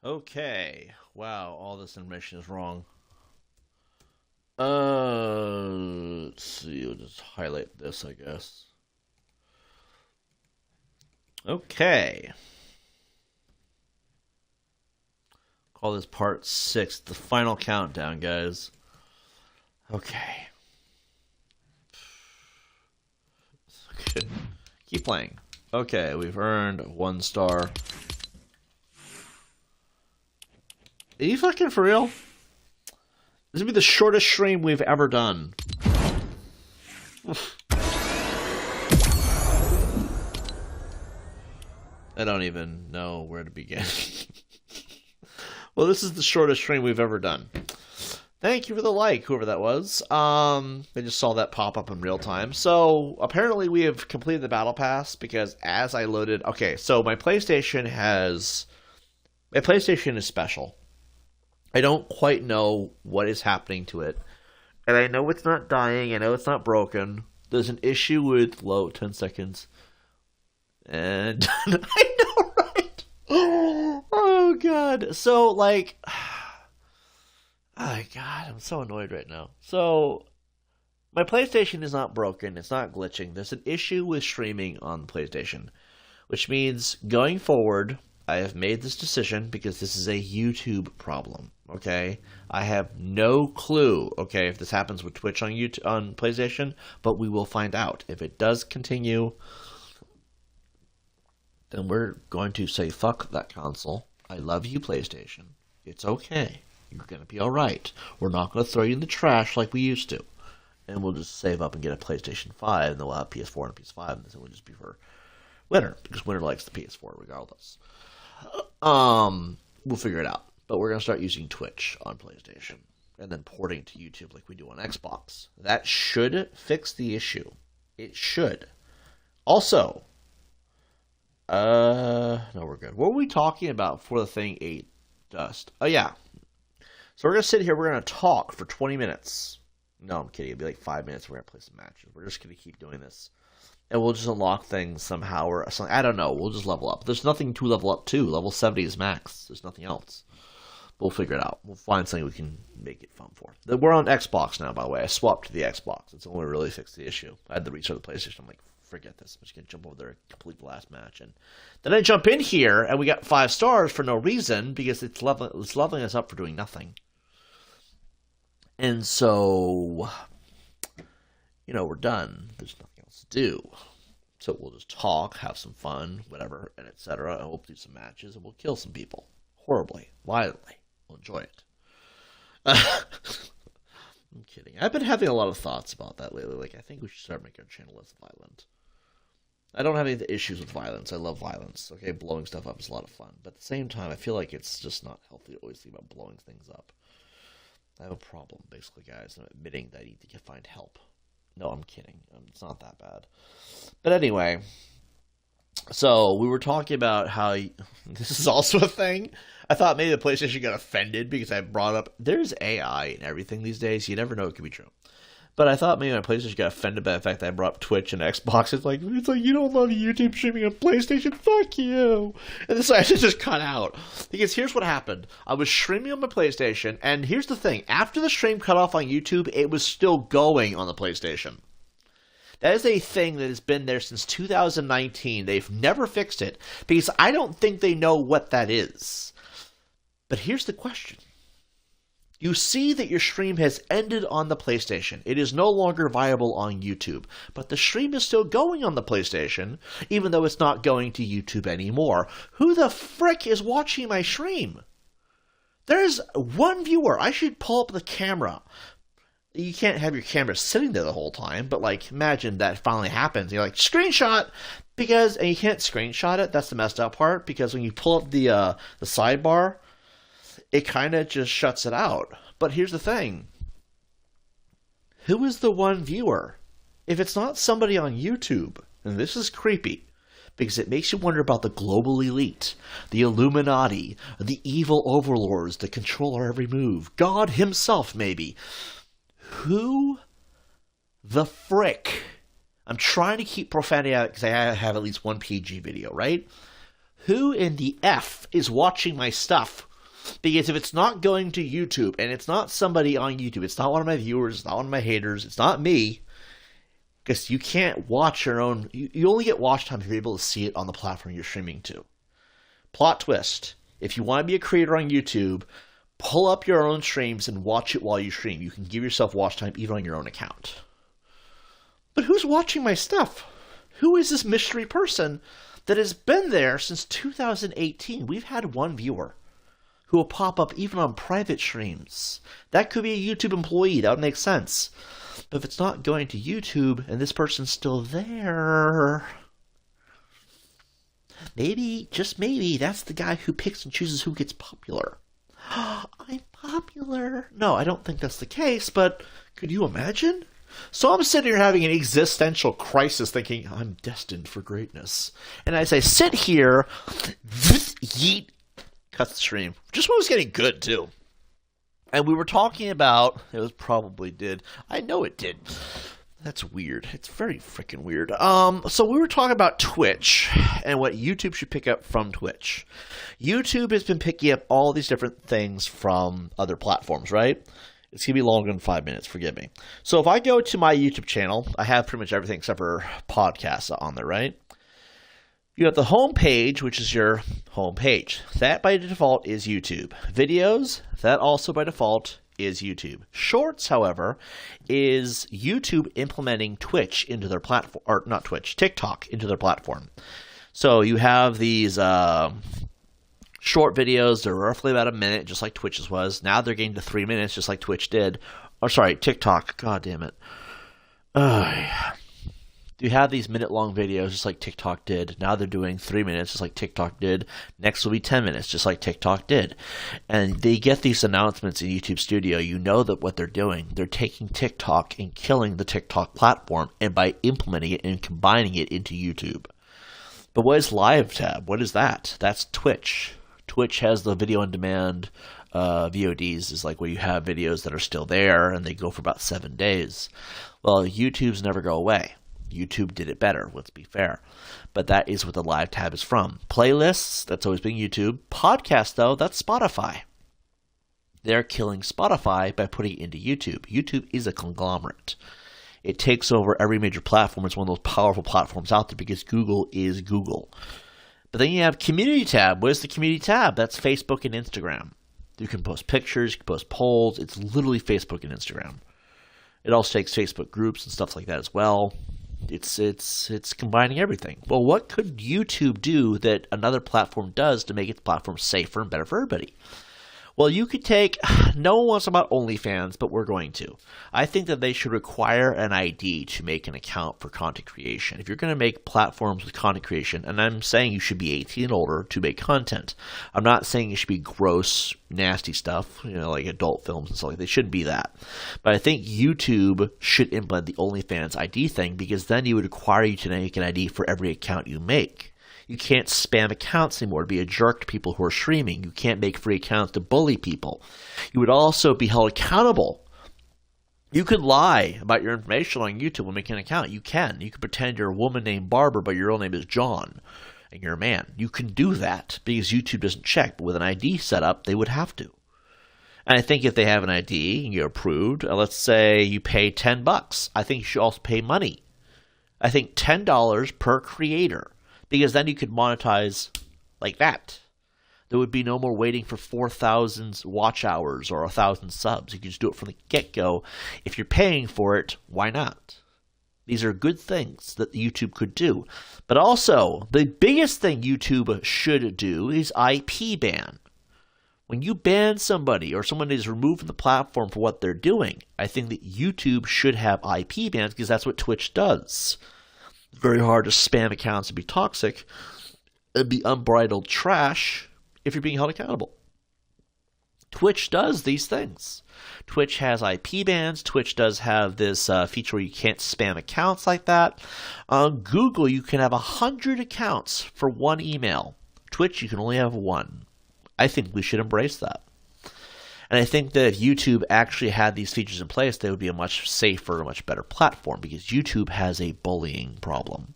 Okay. Wow, all this information is wrong. Let's see. We'll just highlight this, I guess. Okay. Call this part 6, the final countdown, guys. Okay. Keep playing. Okay, we've earned 1 star. Are you fucking for real? This will be the shortest stream we've ever done. I don't even know where to begin. Well, this is the shortest stream we've ever done. Thank you for the like, whoever that was. I just saw that pop up in real time. So, apparently we have completed the battle pass, because as I loaded... Okay, so my PlayStation has... My PlayStation is special. I don't quite know what is happening to it. And I know it's not dying, I know it's not broken. There's an issue with... 10 seconds. And... I know, right? Oh, God. So, like... Oh, God, I'm so annoyed right now. So, my PlayStation is not broken. It's not glitching. There's an issue with streaming on the PlayStation, which means going forward, I have made this decision because this is a YouTube problem, okay? I have no clue, okay, if this happens with Twitch on YouTube, on PlayStation, but we will find out. If it does continue, then we're going to say, fuck that console. I love you, PlayStation. It's okay. You're going to be alright. We're not going to throw you in the trash like we used to. And we'll just save up and get a PlayStation 5, and then we'll have PS4 and PS5, and this will just be for Winter, because Winter likes the PS4 regardless. We'll figure it out. But we're going to start using Twitch on PlayStation, and then porting to YouTube like we do on Xbox. That should fix the issue. It should. Also, no, we're good. What were we talking about before the thing ate dust? Oh, yeah. So we're going to sit here, we're going to talk for 20 minutes. No, I'm kidding. It'll be like 5 minutes. We're going to play some matches. We're just going to keep doing this. And we'll just unlock things somehow or something. I don't know. We'll just level up. There's nothing to level up to. Level 70 is max. There's nothing else. We'll figure it out. We'll find something we can make it fun for. We're on Xbox now, by the way. I swapped to the Xbox. It's only really fixed the issue. I had to restart the PlayStation. I'm like, forget this. I'm just going to jump over there and complete the last match. And then I jump in here, and we got 5 stars for no reason, because it's leveling us up for doing nothing. And so, we're done. There's nothing else to do. So we'll just talk, have some fun, whatever, and etc. And we'll do some matches, and we'll kill some people. Horribly, violently. We'll enjoy it. I'm kidding. I've been having a lot of thoughts about that lately. Like, I think we should start making our channel less violent. I don't have any issues with violence. I love violence. Okay, blowing stuff up is a lot of fun. But at the same time, I feel like it's just not healthy to always think about blowing things up. I have a problem, basically, guys. I'm admitting that I need to find help. No, I'm kidding. It's not that bad. But anyway, so we were talking about how this is also a thing. I thought maybe the PlayStation got offended because I brought up there's AI and everything these days. You never know it could be true. But I thought maybe my PlayStation got offended by the fact that I brought up Twitch and Xbox. It's like you don't love YouTube streaming on PlayStation? Fuck you. And so I just cut out. Because here's what happened. I was streaming on my PlayStation, and here's the thing. After the stream cut off on YouTube, it was still going on the PlayStation. That is a thing that has been there since 2019. They've never fixed it, because I don't think they know what that is. But here's the question. You see that your stream has ended on the PlayStation. It is no longer viable on YouTube. But the stream is still going on the PlayStation, even though it's not going to YouTube anymore. Who the frick is watching my stream? There's one viewer. I should pull up the camera. You can't have your camera sitting there the whole time, but like imagine that finally happens. You're like, screenshot! And you can't screenshot it. That's the messed up part, because when you pull up the sidebar, it kind of just shuts it out. But here's the thing. Who is the one viewer? If it's not somebody on YouTube, and this is creepy, because it makes you wonder about the global elite, the Illuminati, the evil overlords that control our every move, God himself maybe. Who the frick? I'm trying to keep profanity out because I have at least one PG video, right? Who in the F is watching my stuff Because if it's not going to YouTube, and it's not somebody on YouTube, it's not one of my viewers, it's not one of my haters, it's not me, because you can't watch your own, you only get watch time if you're able to see it on the platform you're streaming to. Plot twist. If you want to be a creator on YouTube, pull up your own streams and watch it while you stream. You can give yourself watch time even on your own account. But who's watching my stuff? Who is this mystery person that has been there since 2018? We've had one viewer who will pop up even on private streams. That could be a YouTube employee. That would make sense. But if it's not going to YouTube and this person's still there, maybe, just maybe, that's the guy who picks and chooses who gets popular. I'm popular. No, I don't think that's the case, but could you imagine? So I'm sitting here having an existential crisis thinking, I'm destined for greatness. And as I sit here, yeet, cut the stream. Just when it was getting good, too. And we were talking about, it was probably did. I know it did. That's weird. It's very freaking weird. So we were talking about Twitch and what YouTube should pick up from Twitch. YouTube has been picking up all these different things from other platforms, right? It's going to be longer than 5 minutes, forgive me. So if I go to my YouTube channel, I have pretty much everything except for podcasts on there, right? You have the home page, which is your home page. That by default is YouTube. Videos, that also by default is YouTube. Shorts, however, is YouTube implementing Twitch into their platform, or not Twitch, TikTok into their platform. So you have these short videos. They're roughly about a minute, just like Twitch's was. Now they're getting to 3 minutes, just like Twitch did. Or sorry, TikTok. God damn it. You have these minute-long videos, just like TikTok did. Now they're doing 3 minutes, just like TikTok did. Next will be 10 minutes, just like TikTok did. And they get these announcements in YouTube Studio. You know that what they're doing, they're taking TikTok and killing the TikTok platform, and by implementing it and combining it into YouTube. But what is Live Tab? What is that? That's Twitch. Twitch has the video on demand VODs, is like where you have videos that are still there and they go for about 7 days. Well, YouTube's never go away. YouTube did it better, let's be fair. But that is what the Live Tab is from. Playlists, that's always been YouTube. Podcasts, though, that's Spotify. They're killing Spotify by putting it into YouTube. YouTube is a conglomerate. It takes over every major platform. It's one of those powerful platforms out there because Google is Google. But then you have Community Tab. What is the Community Tab? That's Facebook and Instagram. You can post pictures, you can post polls. It's literally Facebook and Instagram. It also takes Facebook groups and stuff like that as well. It's combining everything. Well, what could YouTube do that another platform does to make its platform safer and better for everybody? Well, you could take, no one wants about OnlyFans, but we're going to. I think that they should require an ID to make an account for content creation. If you're going to make platforms with content creation, and I'm saying you should be 18 and older to make content. I'm not saying it should be gross, nasty stuff, like adult films and stuff like that. They shouldn't be that. But I think YouTube should implement the OnlyFans ID thing because then you would require you to make an ID for every account you make. You can't spam accounts anymore to be a jerk to people who are streaming. You can't make free accounts to bully people. You would also be held accountable. You could lie about your information on YouTube and make an account. You can. You could pretend you're a woman named Barbara, but your real name is John, and you're a man. You can do that because YouTube doesn't check. But with an ID set up, they would have to. And I think if they have an ID and you're approved, let's say you pay $10, I think you should also pay money. I think $10 per creator. Because then you could monetize like that. There would be no more waiting for 4,000 watch hours or 1,000 subs. You could just do it from the get-go. If you're paying for it, why not? These are good things that YouTube could do. But also, the biggest thing YouTube should do is IP ban. When you ban somebody or someone is removed from the platform for what they're doing, I think that YouTube should have IP bans because that's what Twitch does. Very hard to spam accounts and be toxic and be unbridled trash if you're being held accountable. Twitch does these things. Twitch has IP bans. Twitch does have this feature where you can't spam accounts like that. On Google, you can have 100 accounts for one email. Twitch, you can only have one. I think we should embrace that. And I think that if YouTube actually had these features in place, they would be a much safer, much better platform because YouTube has a bullying problem.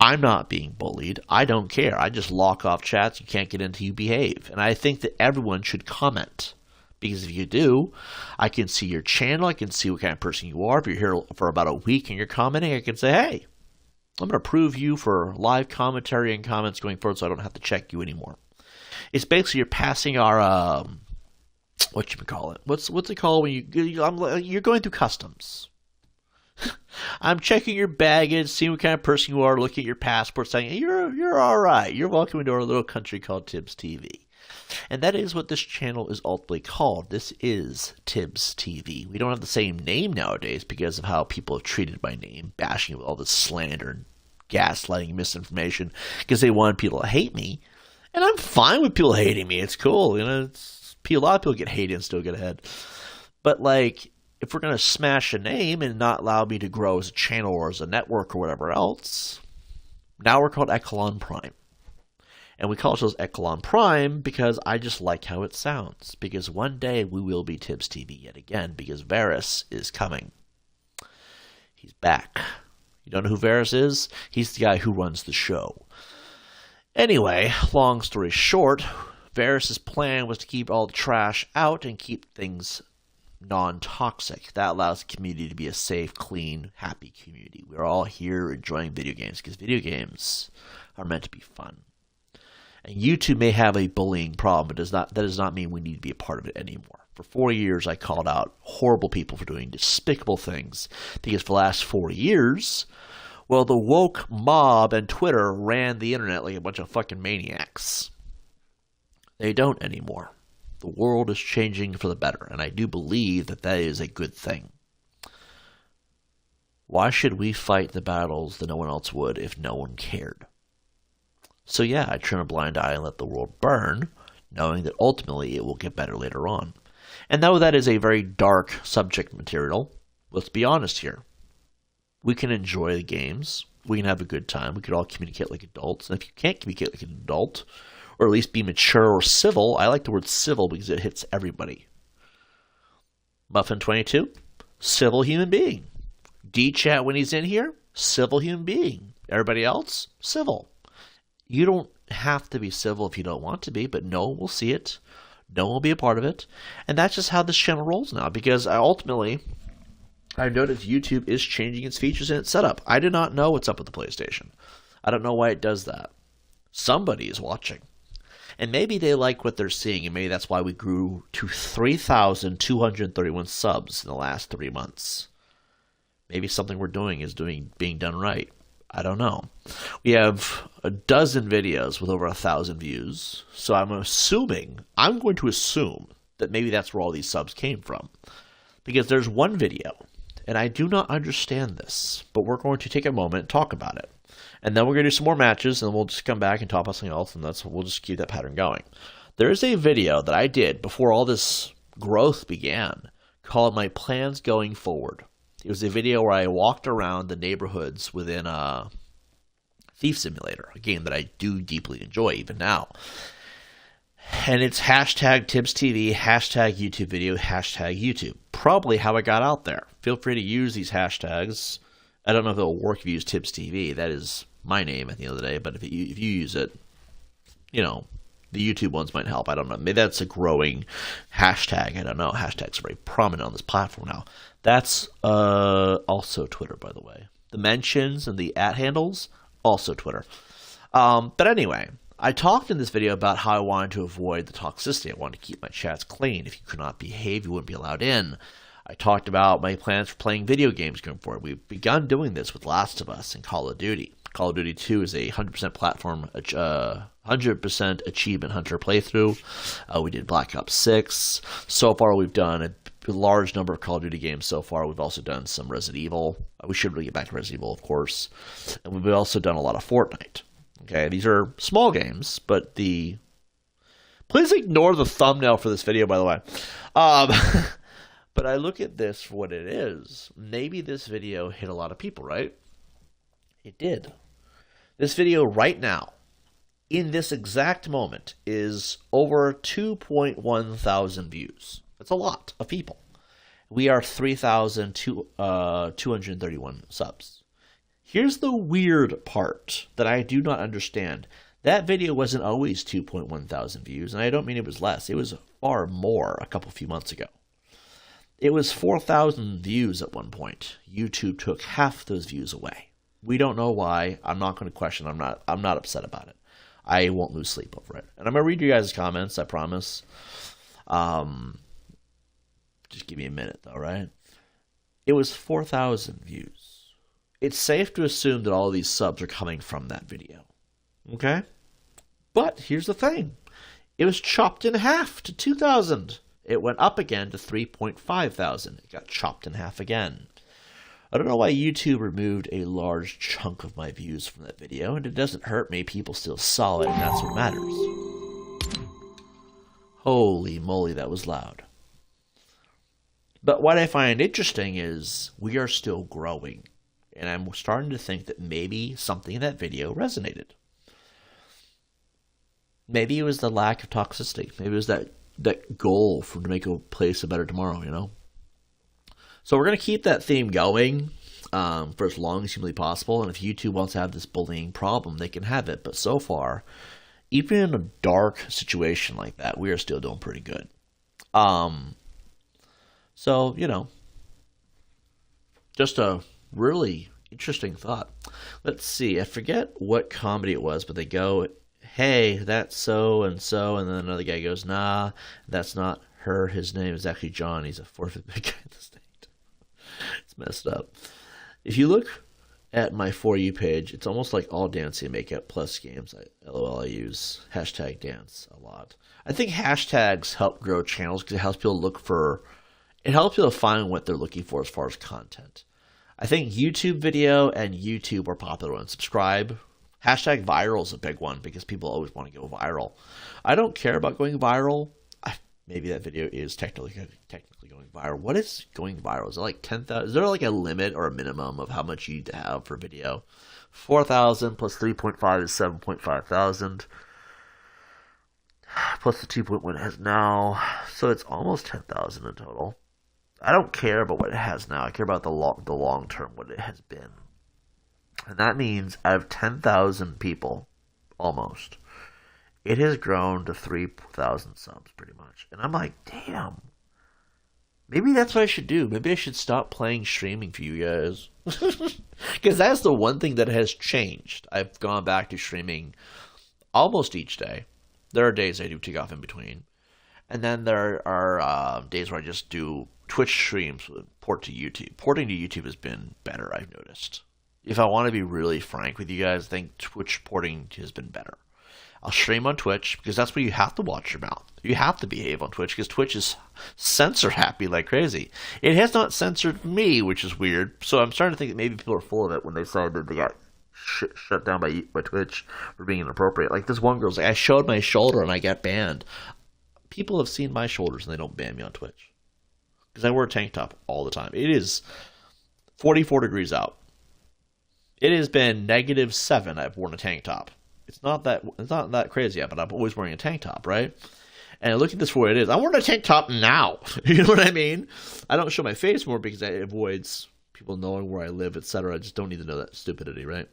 I'm not being bullied. I don't care. I just lock off chats. You can't get into, you behave. And I think that everyone should comment. Because if you do, I can see your channel. I can see what kind of person you are. If you're here for about a week and you're commenting, I can say, hey, I'm going to approve you for live commentary and comments going forward so I don't have to check you anymore. It's basically you're passing our, what you call it? What's it called when you're going through customs? I'm checking your baggage, seeing what kind of person you are, looking at your passport, saying you're all right. You're welcome into our little country called Tibbs TV. And that is what this channel is ultimately called. This is Tibbs TV. We don't have the same name nowadays because of how people have treated my name, bashing it with all this slander and gaslighting, misinformation, because they wanted people to hate me. And I'm fine with people hating me. It's cool. You know, a lot of people get hated and still get ahead. But, like, if we're going to smash a name and not allow me to grow as a channel or as a network or whatever else, now we're called Echelon Prime. And we call ourselves Echelon Prime because I just like how it sounds. Because one day we will be Tibbs TV yet again because Varys is coming. He's back. You don't know who Varys is? He's the guy who runs the show. Anyway, long story short, Varys' plan was to keep all the trash out and keep things non-toxic. That allows the community to be a safe, clean, happy community. We're all here enjoying video games because video games are meant to be fun. And YouTube may have a bullying problem, but that does not mean we need to be a part of it anymore. For 4 years, I called out horrible people for doing despicable things because for the last 4 years, well, the woke mob and Twitter ran the internet like a bunch of fucking maniacs. They don't anymore. The world is changing for the better, and I do believe that that is a good thing. Why should we fight the battles that no one else would if no one cared? So yeah, I turn a blind eye and let the world burn, knowing that ultimately it will get better later on. And though that is a very dark subject material, let's be honest here. We can enjoy the games. We can have a good time. We could all communicate like adults. And if you can't communicate like an adult, or at least be mature or civil, I like the word civil because it hits everybody. Muffin22, civil human being. D-Chat when he's in here, civil human being. Everybody else, civil. You don't have to be civil if you don't want to be, but no one will see it. No one will be a part of it. And that's just how this channel rolls now, because ultimately, I noticed YouTube is changing its features and its setup. I do not know what's up with the PlayStation. I don't know why it does that. Somebody is watching. And maybe they like what they're seeing, and maybe that's why we grew to 3,231 subs in the last 3 months. Maybe something we're doing is being done right. I don't know. We have a dozen videos with over 1,000 views, so I'm going to assume that maybe that's where all these subs came from. Because there's one video, and I do not understand this, but we're going to take a moment and talk about it. And then we're going to do some more matches, and we'll just come back and talk about something else, and we'll just keep that pattern going. There is a video that I did before all this growth began called My Plans Going Forward. It was a video where I walked around the neighborhoods within Thief Simulator, a game that I do deeply enjoy even now. And it's hashtag TibbsTV, hashtag YouTube video, hashtag YouTube. Probably how I got out there. Feel free to use these hashtags. I don't know if it'll work if you use TibbsTV. That is my name at the end of the day. But if you use it, you know, the YouTube ones might help. I don't know. Maybe that's a growing hashtag. I don't know. Hashtags are very prominent on this platform now. That's also Twitter, by the way. The mentions and the @handles, also Twitter. But anyway, I talked in this video about how I wanted to avoid the toxicity. I wanted to keep my chats clean. If you could not behave, you wouldn't be allowed in. I talked about my plans for playing video games going forward. We've begun doing this with Last of Us and Call of Duty. Call of Duty 2 is a 100% platform, 100% achievement hunter playthrough. We did Black Ops 6. So far, we've done a large number of Call of Duty games so far. We've also done some Resident Evil. We should really get back to Resident Evil, of course. And we've also done a lot of Fortnite. Okay, these are small games, but please ignore the thumbnail for this video, by the way. But I look at this for what it is. Maybe this video hit a lot of people, right? It did. This video right now, in this exact moment, is over 2.1 thousand views. That's a lot of people. We are 3,231 subs. Here's the weird part that I do not understand. That video wasn't always 2.1 thousand views, and I don't mean it was less. It was far more a few months ago. It was 4,000 views at one point. YouTube took half those views away. We don't know why. I'm not going to question. I'm not upset about it. I won't lose sleep over it. And I'm going to read you guys' comments, I promise. Just give me a minute, though, right? It was 4,000 views. It's safe to assume that all of these subs are coming from that video. Okay? But here's the thing. It was chopped in half to 2,000. It went up again to 3.5 thousand. It got chopped in half again. I don't know why YouTube removed a large chunk of my views from that video, and it doesn't hurt me. People still saw it, and that's what matters. Holy moly, that was loud. But what I find interesting is we are still growing, and I'm starting to think that maybe something in that video resonated. Maybe it was the lack of toxicity. Maybe it was that goal to make a place a better tomorrow, you know? So we're going to keep that theme going for as long as humanly possible. And if YouTube wants to have this bullying problem, they can have it. But so far, even in a dark situation like that, we are still doing pretty good. So, you know, just a really interesting thought. Let's see. I forget what comedy it was, but they go, hey, that's so-and-so, and then another guy goes, nah, that's not her. His name is actually John. He's a fourth big guy in the state. It's messed up. If you look at my For You page, it's almost like all dancing makeup plus games. LOL, I use hashtag dance a lot. I think hashtags help grow channels because it helps people find what they're looking for as far as content. I think YouTube video and YouTube are popular ones. Subscribe. Hashtag viral is a big one because people always want to go viral. I don't care about going viral. Maybe that video is technically going viral. What is going viral? Is it like 10,000? Is there like a limit or a minimum of how much you need to have for video? 4,000 plus 3.5 is 7.5 thousand. Plus the 2.1 it has now. So it's almost 10,000 in total. I don't care about what it has now. I care about the long term, what it has been. And that means out of 10,000 people, almost, it has grown to 3,000 subs pretty much. And I'm like, damn. Maybe that's what I should do. Maybe I should stop playing streaming for you guys. Because that's the one thing that has changed. I've gone back to streaming almost each day. There are days I do take off in between. And then there are days where I just do Twitch streams with port to YouTube. Porting to YouTube has been better, I've noticed. If I want to be really frank with you guys, I think Twitch porting has been better. I'll stream on Twitch because that's where you have to watch your mouth. You have to behave on Twitch because Twitch is censor happy like crazy. It has not censored me, which is weird. So I'm starting to think that maybe people are full of it when they decided they got shut down by Twitch for being inappropriate. Like this one girl's like, I showed my shoulder and I got banned. People have seen my shoulders and they don't ban me on Twitch because I wear a tank top all the time. It is 44 degrees out. It has been -7. I've worn a tank top. It's not that crazy yet, but I'm always wearing a tank top, right? And I look at this for what it is. I'm wearing a tank top now. You know what I mean? I don't show my face more because it avoids people knowing where I live, etc. I just don't need to know that stupidity, right?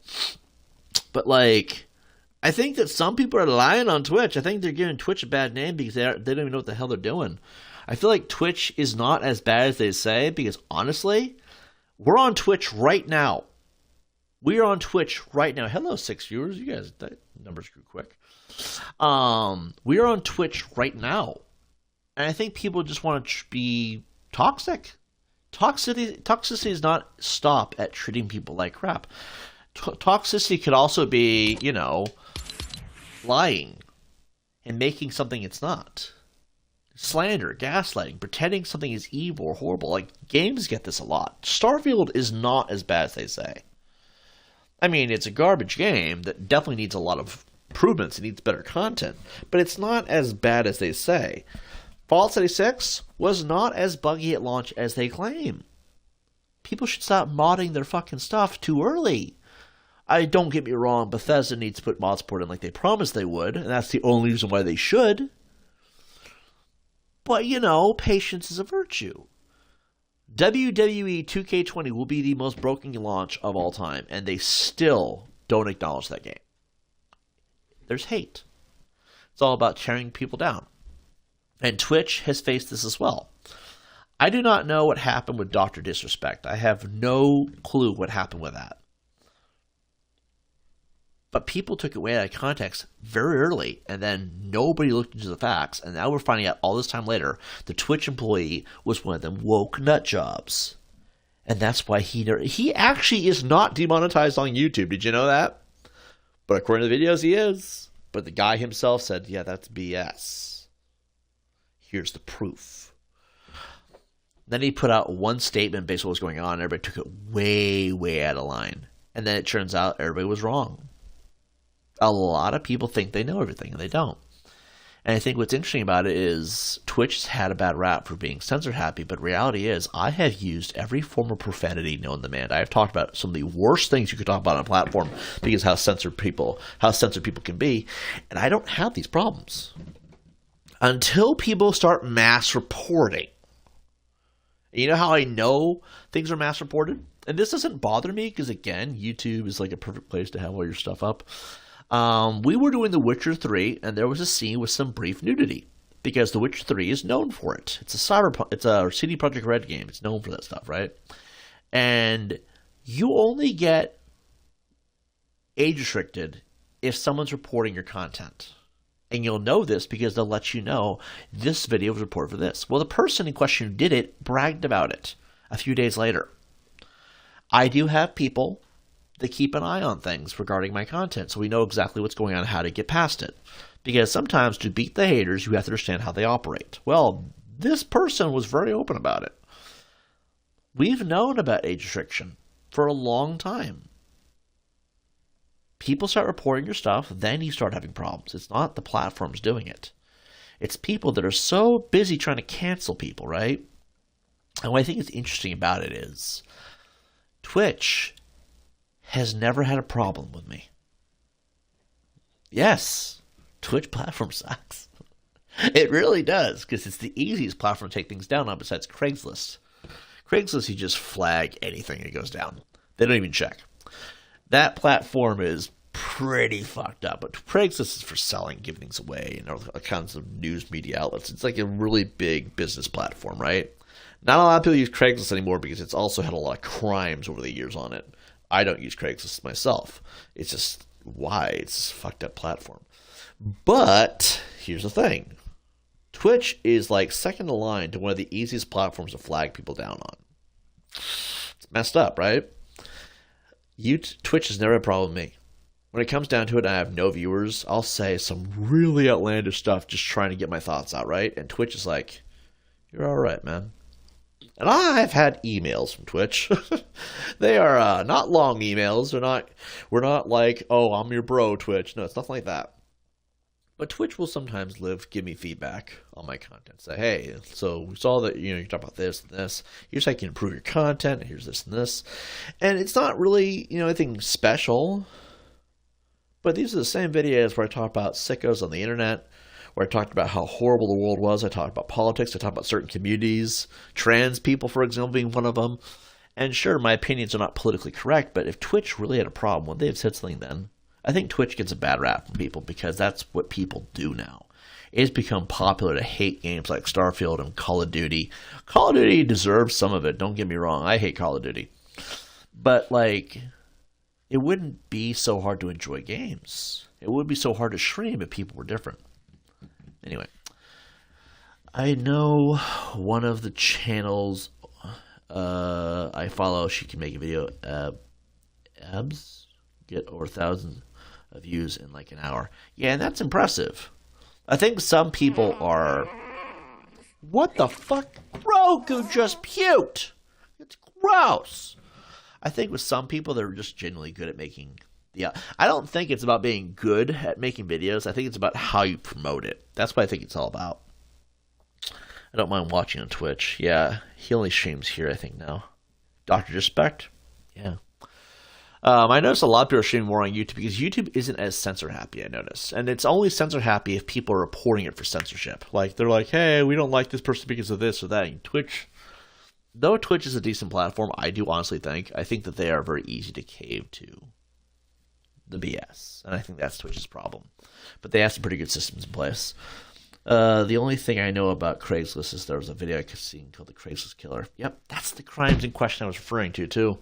But like, I think that some people are lying on Twitch. I think they're giving Twitch a bad name because they don't even know what the hell they're doing. I feel like Twitch is not as bad as they say because honestly, we're on Twitch right now. We are on Twitch right now. Hello, 6 viewers. You guys, that numbers grew quick. We are on Twitch right now. And I think people just want to be toxic. Toxicity does not stop at treating people like crap. Toxicity could also be, you know, lying and making something it's not. Slander, gaslighting, pretending something is evil or horrible. Like, games get this a lot. Starfield is not as bad as they say. I mean, it's a garbage game that definitely needs a lot of improvements. It needs better content. But it's not as bad as they say. Fallout 76 was not as buggy at launch as they claim. People should stop modding their fucking stuff too early. Don't get me wrong, Bethesda needs to put mod support in like they promised they would, and that's the only reason why they should. But, you know, patience is a virtue. WWE 2K20 will be the most broken launch of all time, and they still don't acknowledge that game. There's hate. It's all about tearing people down. And Twitch has faced this as well. I do not know what happened with Dr. Disrespect. I have no clue what happened with that. But people took it way out of context very early, and then nobody looked into the facts. And now we're finding out all this time later the Twitch employee was one of them woke nut jobs. And that's why he actually is not demonetized on YouTube. Did you know that? But according to the videos, he is. But the guy himself said, yeah, that's BS. Here's the proof. Then he put out one statement based on what was going on. Everybody took it way, way out of line. And then it turns out everybody was wrong. A lot of people think they know everything, and they don't. And I think what's interesting about it is Twitch has had a bad rap for being censor happy, but reality is I have used every form of profanity known to man. I have talked about some of the worst things you could talk about on a platform because how censored people can be, and I don't have these problems. Until people start mass reporting. You know how I know things are mass reported? And this doesn't bother me because, again, YouTube is like a perfect place to have all your stuff up. We were doing The Witcher 3, and there was a scene with some brief nudity because The Witcher 3 is known for it. It's a CD Projekt Red game. It's known for that stuff, right? And you only get age restricted if someone's reporting your content. And you'll know this because they'll let you know this video was reported for this. Well, the person in question who did it bragged about it a few days later. I do have people that keep an eye on things regarding my content, so we know exactly what's going on and how to get past it. Because sometimes to beat the haters, you have to understand how they operate. Well, this person was very open about it. We've known about age restriction for a long time. People start reporting your stuff, then you start having problems. It's not the platforms doing it. It's people that are so busy trying to cancel people, right? And what I think is interesting about it is Twitch has never had a problem with me. Yes, Twitch platform sucks. It really does, because it's the easiest platform to take things down on besides Craigslist. Craigslist, you just flag anything that goes down. They don't even check. That platform is pretty fucked up, but Craigslist is for selling, giving things away, and all kinds of news media outlets. It's like a really big business platform, right? Not a lot of people use Craigslist anymore because it's also had a lot of crimes over the years on it. I don't use Craigslist myself. It's just why it's a fucked up platform. But here's the thing. Twitch is like second in line to one of the easiest platforms to flag people down on. It's messed up, right? Twitch has never had a problem with me. When it comes down to it, I have no viewers. I'll say some really outlandish stuff just trying to get my thoughts out, right? And Twitch is like, you're all right, man. And I've had emails from Twitch. They are not long emails. We're not like, oh, I'm your bro, Twitch. No, it's nothing like that. But Twitch will sometimes give me feedback on my content. Say, hey, so we saw that you talk about this and this. Here's how you can improve your content. Here's this and this. And it's not really anything special. But these are the same videos where I talk about sickos on the internet, where I talked about how horrible the world was. I talked about politics. I talked about certain communities, trans people, for example, being one of them. And sure, my opinions are not politically correct, but if Twitch really had a problem, would they have said something then? I think Twitch gets a bad rap from people because that's what people do now. It's become popular to hate games like Starfield and Call of Duty. Call of Duty deserves some of it, don't get me wrong. I hate Call of Duty. But, it wouldn't be so hard to enjoy games. It would be so hard to stream if people were different. Anyway, I know one of the channels I follow, she can make a video, abs, get over 1,000 views in like an hour. Yeah, and that's impressive. I think some people are... What the fuck? Grogu just puked! It's gross! I think with some people, they're just genuinely good at making... Yeah, I don't think it's about being good at making videos. I think it's about how you promote it. That's what I think it's all about. I don't mind watching on Twitch. Yeah, he only streams here, I think, now. Dr. Respect? Yeah. I notice a lot of people are streaming more on YouTube because YouTube isn't as censor happy, I notice. And it's only censor happy if people are reporting it for censorship. Like, they're like, hey, we don't like this person because of this or that. And Twitch, though Twitch is a decent platform, I do honestly think that they are very easy to cave to the BS, and I think that's Twitch's problem. But they have some pretty good systems in place. The only thing I know about Craigslist is there was a video I could see called the Craigslist Killer. Yep, that's the crimes in question I was referring to, too.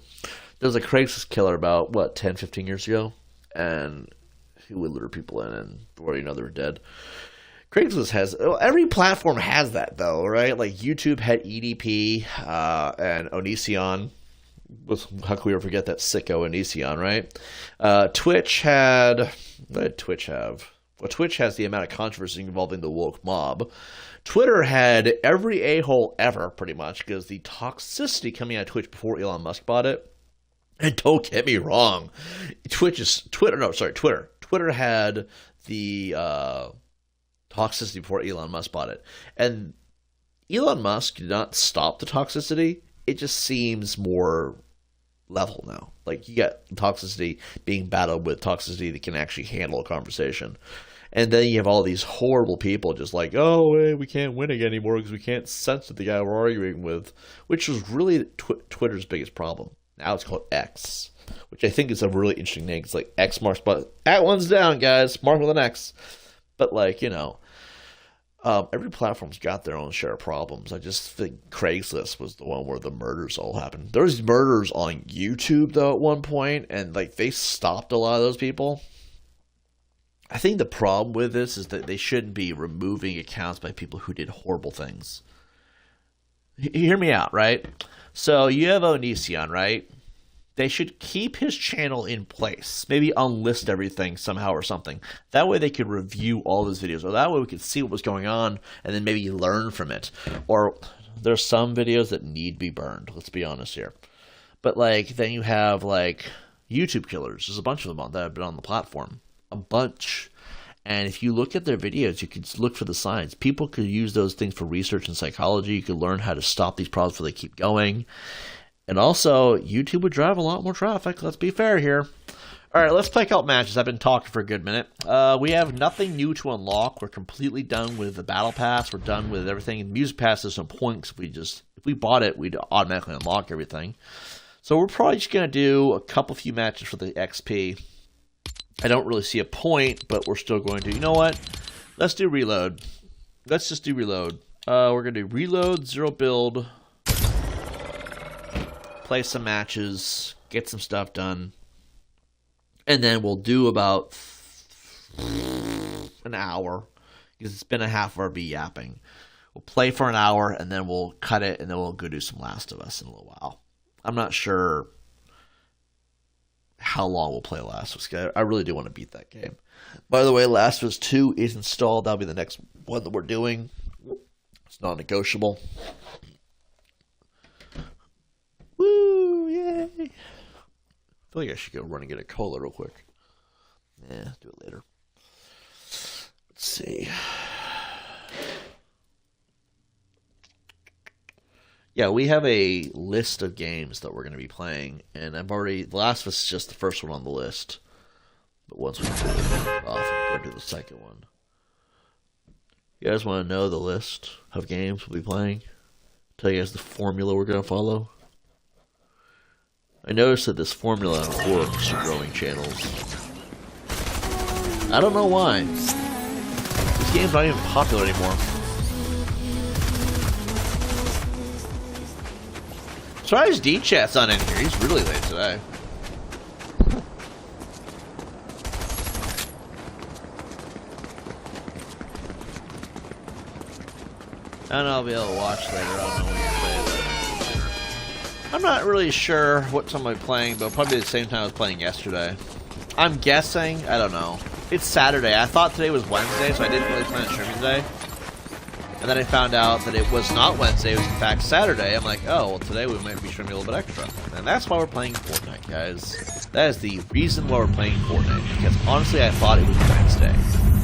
There was a Craigslist killer about, 10, 15 years ago? And he would lure people in, and before you know, they were dead. Craigslist has... every platform has that, though, right? Like, YouTube had EDP, and Onision. How can we ever forget that sicko Onision, right? Twitch had... What did Twitch have? Well, Twitch has the amount of controversy involving the woke mob. Twitter had every a-hole ever, pretty much, because the toxicity coming out of Twitch before Elon Musk bought it. And don't get me wrong, Twitter. Twitter had the toxicity before Elon Musk bought it. And Elon Musk did not stop the toxicity. It just seems more level now. Like, you got toxicity being battled with toxicity that can actually handle a conversation. And then you have all these horrible people just like, oh, hey, we can't win again anymore because we can't censor the guy we're arguing with, which was really Twitter's biggest problem. Now it's called X, which I think is a really interesting name. It's like X marks, but at one's down, guys. Mark with an X. But, like, every platform's got their own share of problems. I just think Craigslist was the one where the murders all happened. There was murders on YouTube, though, at one point, and, like, they stopped a lot of those people. I think the problem with this is that they shouldn't be removing accounts by people who did horrible things. Hear me out, right? So you have Onision, right? They should keep his channel in place. Maybe unlist everything somehow or something. That way they could review all his videos. Or that way we could see what was going on and then maybe learn from it. Or there's some videos that need to be burned. Let's be honest here. But, like, then you have, like, YouTube killers. There's a bunch of them that have been on the platform. A bunch. And if you look at their videos, you can look for the signs. People could use those things for research and psychology. You could learn how to stop these problems before they keep going. And also, YouTube would drive a lot more traffic. Let's be fair here. All right, let's pick out matches. I've been talking for a good minute. We have nothing new to unlock. We're completely done with the Battle Pass. We're done with everything. The Music Pass is some points. If we bought it, we'd automatically unlock everything. So we're probably just going to do a few matches for the XP. I don't really see a point, but we're still going to. You know what? Let's do reload. Let's just do reload. We're going to do reload, 0 build, play some matches, get some stuff done, and then we'll do about an hour, because it's been a half of our be yapping. We'll play for an hour, and then we'll cut it, and then we'll go do some Last of Us in a little while. I'm not sure how long we'll play Last of Us. I really do want to beat that game. By the way, Last of Us 2 is installed. That'll be the next one that we're doing. It's non-negotiable. Woo! Yay! I feel like I should go run and get a cola real quick. Yeah, do it later. Let's see. Yeah, we have a list of games that we're going to be playing, and The Last of Us is just the first one on the list. But once we pull it off, we'll go to the second one. You guys want to know the list of games we'll be playing? Tell you guys the formula we're going to follow? I noticed that this formula works for growing channels. I don't know why. This game's not even popular anymore. Surprised D-Chat's not in here. He's really late today. I don't know, I'll be able to watch later. I don't know when you play that. I'm not really sure what time I'm playing, but probably the same time I was playing yesterday. I'm guessing. I don't know. It's Saturday. I thought today was Wednesday, so I didn't really plan on streaming today. And then I found out that it was not Wednesday, it was in fact Saturday. I'm like, oh, well, today we might be streaming a little bit extra. And that's why we're playing Fortnite, guys. That is the reason why we're playing Fortnite. Because honestly, I thought it was Wednesday.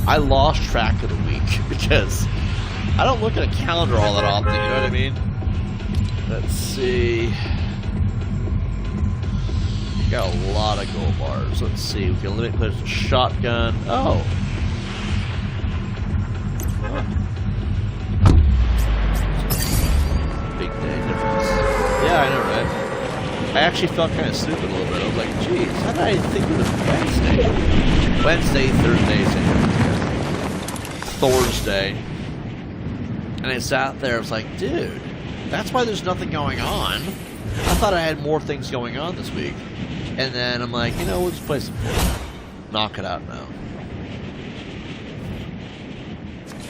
I lost track of the week because I don't look at a calendar all that often, you know what I mean? Let's see. We got a lot of gold bars. Let's see. We can limit players to shotgun. Oh. Big day difference. Yeah, I know, right? I actually felt kind of stupid a little bit. I was like, geez, how did I think it was Wednesday? Wednesday, Thursday, Thursday. And I sat there, I was like, dude, that's why there's nothing going on. I thought I had more things going on this week. And then I'm like, you know, we'll just play some Fortnite. Knock it out now.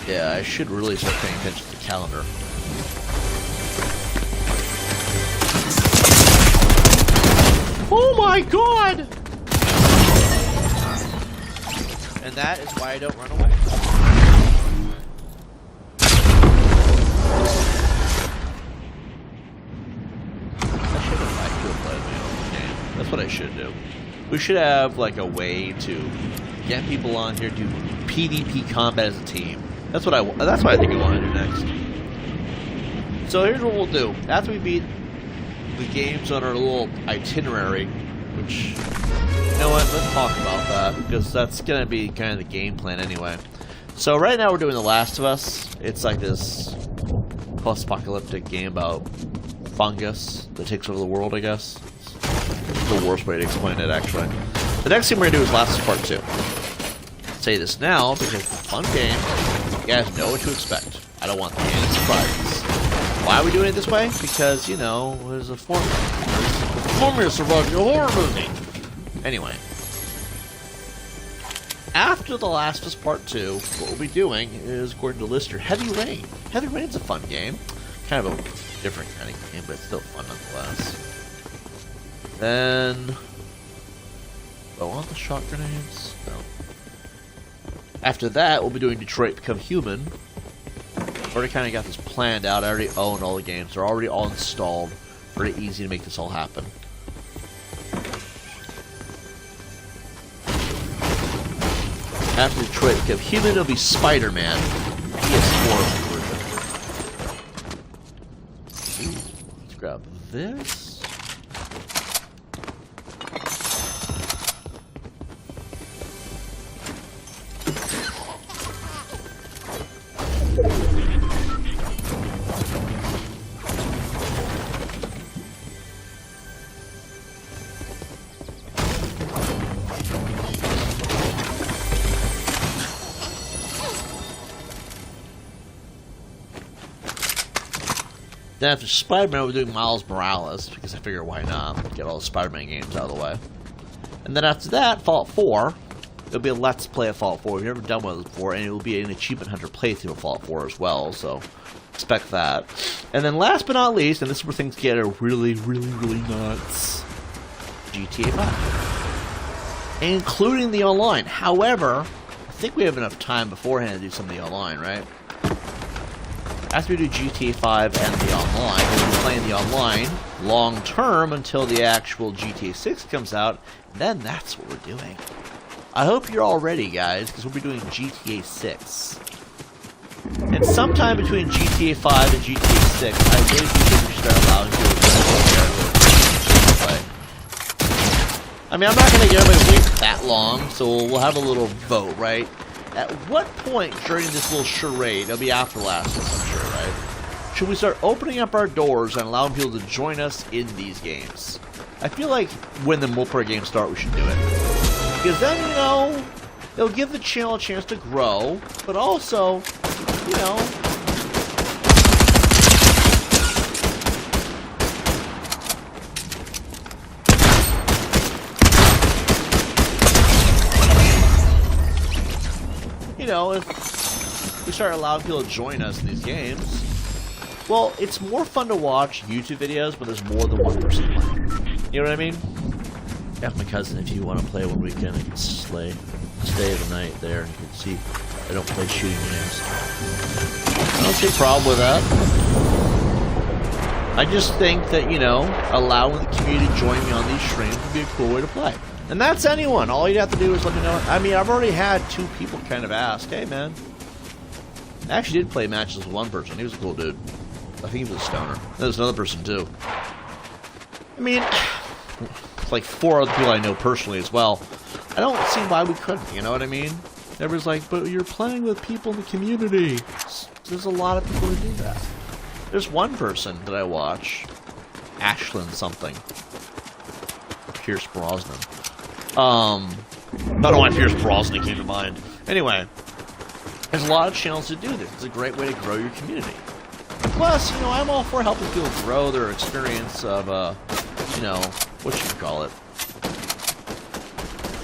Yeah, I should really start paying attention to the calendar. Oh my god! And that is why I don't run away. That's what I should do. We should have like a way to get people on here, do PvP combat as a team. That's what I think we want to do next. So here's what we'll do. After we beat the games on our little itinerary, which, you know what, let's talk about that, because that's going to be kind of the game plan anyway. So right now we're doing The Last of Us. It's like this post-apocalyptic game about fungus that takes over the world, I guess. It's the worst way to explain it, actually. The next thing we're going to do is Last of Us Part 2. I'll say this now, because it's a fun game. You guys know what to expect. I don't want any surprises. Why are we doing it this way? Because, you know, there's a formula. There's a formula survives a horror movie. Anyway. After The Last of Us Part 2, what we'll be doing is, according to Lister, Heavy Rain. Heavy Rain's a fun game. Kind of a different kind of game, but it's still fun nonetheless. Then... do I want the shot grenades? No. After that, we'll be doing Detroit Become Human. Already kind of got this planned out. I already own all the games. They're already all installed. Pretty easy to make this all happen. After Detroit Become Human, it'll be Spider-Man. PS4 version. Ooh, let's grab this. Then after Spider-Man, we're doing Miles Morales, because I figure why not? Get all the Spider-Man games out of the way. And then after that, Fallout 4. It'll be a Let's Play of Fallout 4. We've never done one before, and it will be an Achievement Hunter playthrough of Fallout 4 as well, so expect that. And then last but not least, and this is where things get really, really, really nuts, GTA 5. Including the online. However, I think we have enough time beforehand to do some of the online, right? After we do GTA 5 and the online, we'll be playing the online long-term until the actual GTA 6 comes out, and then that's what we're doing. I hope you're all ready, guys, because we'll be doing GTA 6. And sometime between GTA 5 and GTA 6, I really think we should start allowing people to play. I mean, I'm not going to get everybody to wait that long, so we'll have a little vote, right? At what point during this little charade, it'll be after Last of Us, I'm sure, right? Should we start opening up our doors and allowing people to join us in these games? I feel like when the multiplayer games start, we should do it. Because then, you know, it'll give the channel a chance to grow, but also, you know... you know, if we start allowing people to join us in these games, well, it's more fun to watch YouTube videos when there's more than one person playing. You know what I mean? Ask my cousin if you want to play one weekend. I can stay the night there, and you can see I don't play shooting games. I don't see a problem with that. I just think that, you know, allowing the community to join me on these streams would be a cool way to play. And that's anyone. All you'd have to do is let me know. I mean, I've already had 2 people kind of ask, hey, man. I actually did play matches with one person. He was a cool dude. I think he was a stoner. There's another person, too. I mean, it's like 4 other people I know personally as well. I don't see why we couldn't, you know what I mean? Everyone's like, but you're playing with people in the community. There's a lot of people who do that. There's one person that I watch Ashlyn something. Pierce Brosnan. I don't know why Pierce Brosnan came to mind. Anyway, there's a lot of channels to do this. It's a great way to grow your community. Plus, you know, I'm all for helping people grow their experience of, you know, what you call it.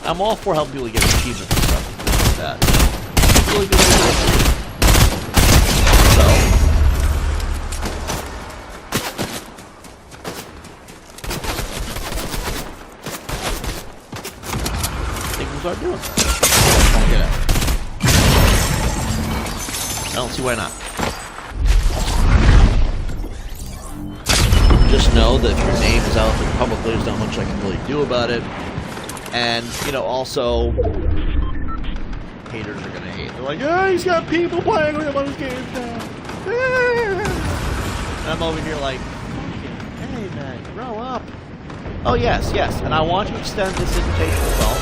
I'm all for helping people get achievements and stuff and things like that. It's really good to do. So, I think we'll start doing that. Yeah. I don't see why not. Just know that if your name is out there publicly, there's not much I can really do about it. And, you know, also, haters are gonna hate. They're like, oh, he's got people playing with him on his games now. And I'm over here like, hey man, grow up. Oh yes, yes, and I want to extend this invitation as well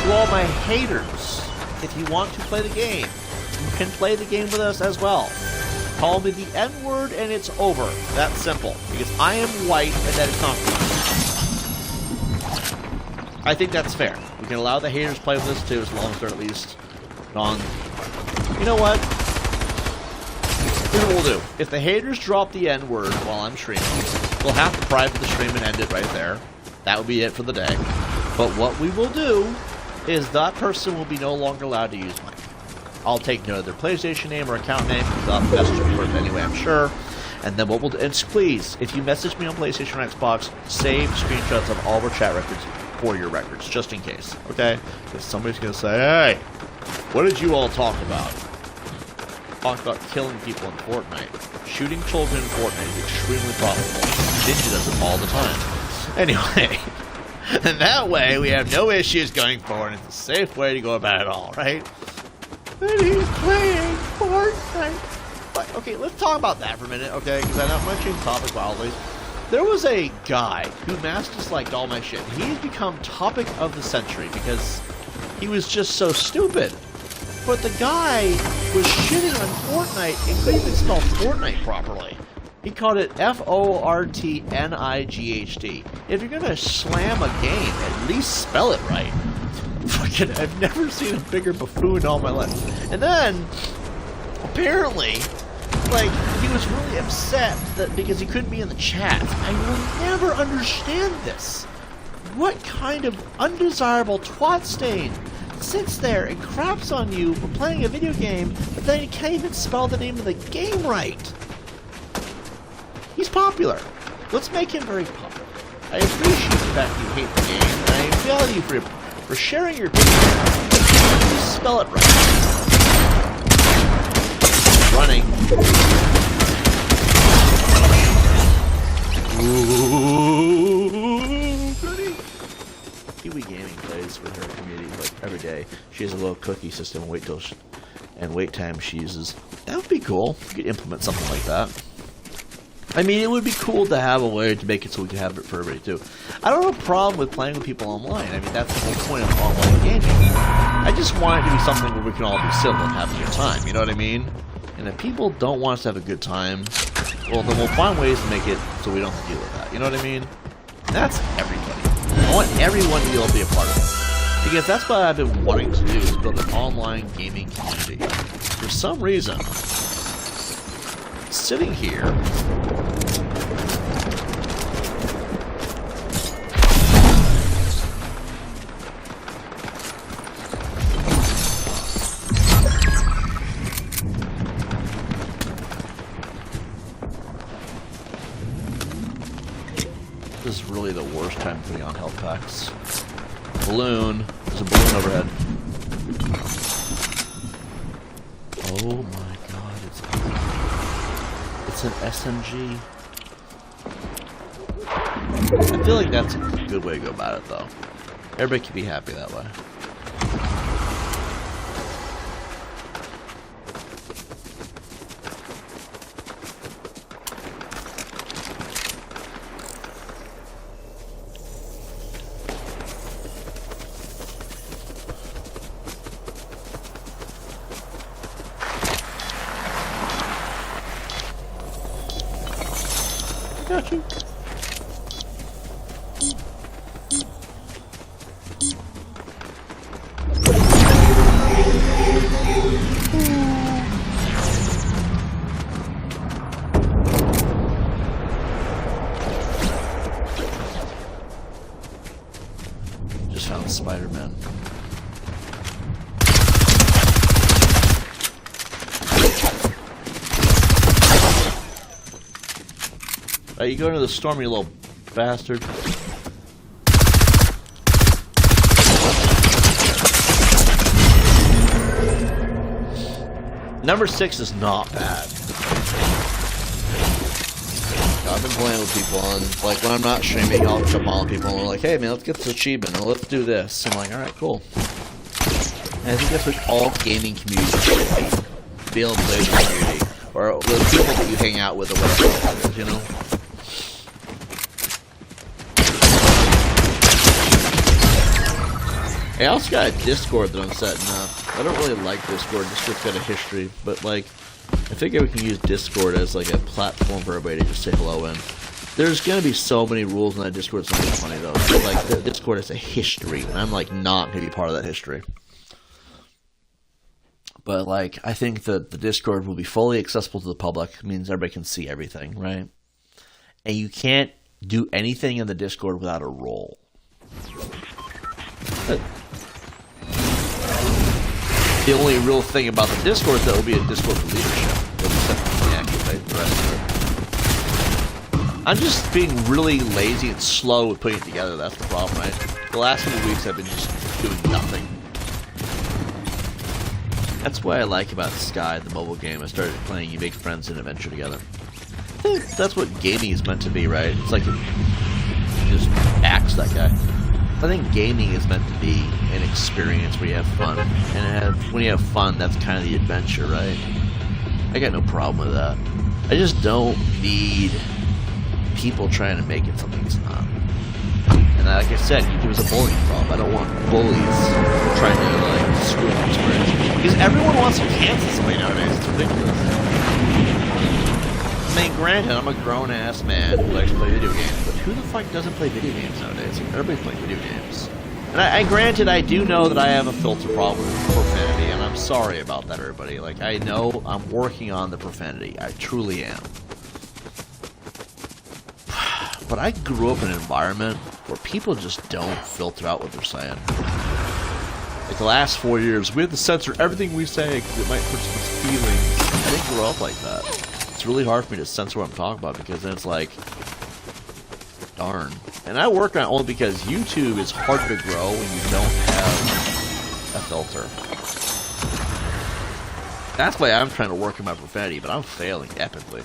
to all my haters. If you want to play the game, you can play the game with us as well. Call me the N-word and it's over. That's simple. Because I am white and that is compromised. I think that's fair. We can allow the haters to play with us too, as long as they're at least non... You know what? Here's what we'll do. If the haters drop the N-word while I'm streaming, we'll have to private the stream and end it right there. That will be it for the day. But what we will do is that person will be no longer allowed to use mine. I'll take note of their PlayStation name or account name, because I'll message me first anyway, I'm sure. And then what we'll do, and please, if you message me on PlayStation or Xbox, save screenshots of all of our chat records for your records, just in case, okay? Because somebody's going to say, hey, what did you all talk about? Talked about killing people in Fortnite. Shooting children in Fortnite is extremely profitable. Ninja does it all the time. Anyway, and that way we have no issues going forward. It's a safe way to go about it all, right? And he's playing Fortnite. But, okay, let's talk about that for a minute, okay? Because I'm not mentioning topic wildly. There was a guy who mass disliked all my shit. He's become topic of the century because he was just so stupid. But the guy was shitting on Fortnite and couldn't even spell Fortnite properly. He called it Fortnight. If you're gonna slam a game, at least spell it right. Fucking, I've never seen a bigger buffoon in all my life. And then, apparently, like, he was really upset that because he couldn't be in the chat. I will never understand this. What kind of undesirable twat stain sits there and craps on you for playing a video game, but then you can't even spell the name of the game right? He's popular. Let's make him very popular. I appreciate the fact you hate the game, and I value you for sharing your opinion. Just spell it right. Running. Ooh, goody. Kiwi Gaming plays with her community like every day. She has a little cookie system. Wait time she uses. That would be cool. You could implement something like that. I mean, it would be cool to have a way to make it so we can have it for everybody too. I don't have a problem with playing with people online. I mean, that's the whole point of online gaming. I just want it to be something where we can all be civil and have a good time. You know what I mean? And if people don't want us to have a good time, well, then we'll find ways to make it so we don't have to deal with that. You know what I mean? And that's everybody. I want everyone to be able to be a part of it. Because that's what I've been wanting to do, is build an online gaming community. For some reason, sitting here, this is really the worst time putting on health packs. Balloon. There's a balloon overhead. Oh my god, it's an SMG. I feel like that's a good way to go about it, though. Everybody can be happy that way. Got you. Spider-Man. You go into the storm, you little bastard. Number 6 is not bad. I've been playing with people on, like, when I'm not streaming, I'll jump on people and we're like, hey man, let's get this achievement, and let's do this. I'm like, alright, cool. And I think that's what all gaming communities should be able to play with the community. Or the people that you hang out with, or whatever it is, you know? I also got a Discord that I'm setting up. I don't really like Discord. Discord's got a history, but like, I figure we can use Discord as like a platform for everybody to just say hello in. There's gonna be so many rules in that Discord. It's not even funny though. But like, the Discord has a history, and I'm like not gonna be part of that history. But like, I think that the Discord will be fully accessible to the public. It means everybody can see everything, right? And you can't do anything in the Discord without a role. The only real thing about the Discord is that it will be a Discord for leadership. The rest of it. I'm just being really lazy and slow with putting it together. That's the problem, right? The last couple weeks I've been just doing nothing. That's what I like about Sky, the mobile game. I started playing, you make friends and adventure together. I think that's what gaming is meant to be, right? It's like it just acts that guy. I think gaming is meant to be an experience where you have fun. And when you have fun, that's kind of the adventure, right? I got no problem with that. I just don't need people trying to make it something it's not. And like I said, YouTube is a bullying problem. I don't want bullies trying to like screw up the experience. Because everyone wants to cancel somebody nowadays. It's ridiculous. I mean, granted, I'm a grown-ass man who likes to play video games, but who the fuck doesn't play video games nowadays? Everybody's playing video games. And granted, I do know that I have a filter problem with profanity, and I'm sorry about that, everybody. Like, I know I'm working on the profanity. I truly am. But I grew up in an environment where people just don't filter out what they're saying. Like, the last 4 years, we have to censor everything we say because it might hurt someone's feelings. I didn't grow up like that. It's really hard for me to censor what I'm talking about because then it's like, darn. And I work on it only because YouTube is harder to grow when you don't have a filter. That's why I'm trying to work on my profanity, but I'm failing epically.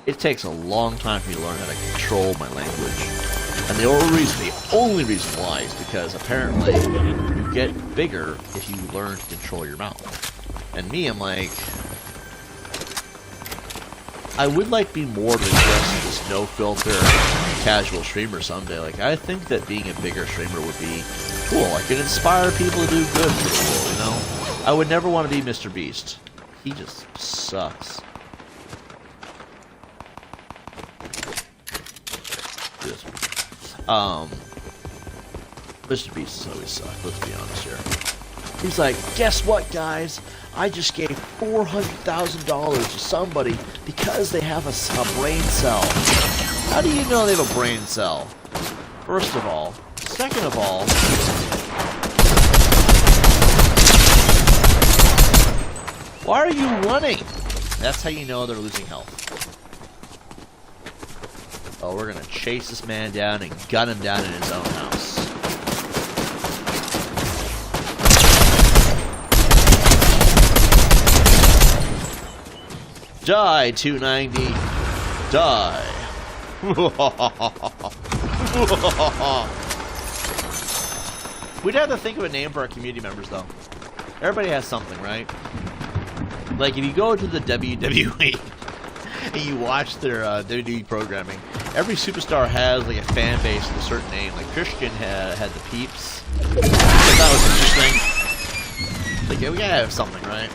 It takes a long time for me to learn how to control my language. And the only reason why is because apparently you get bigger if you learn to control your mouth. And me, I'm like, I would like to be more than just this no filter casual streamer someday. Like, I think that being a bigger streamer would be cool. I could inspire people to do good for the world, you know? I would never want to be Mr. Beast. He just sucks. Mr. Beast has always sucked, let's be honest here. He's like, guess what, guys? I just gave $400,000 to somebody because they have a brain cell. How do you know they have a brain cell? First of all. Second of all, why are you running? That's how you know they're losing health. Oh, we're gonna chase this man down and gun him down in his own house. Die, 290. Die. We'd have to think of a name for our community members, though. Everybody has something, right? Like, if you go to the WWE and you watch their WWE programming, every superstar has, like, a fan base with a certain name. Like, Christian had the Peeps. That was interesting. Like, yeah, we gotta have something, right?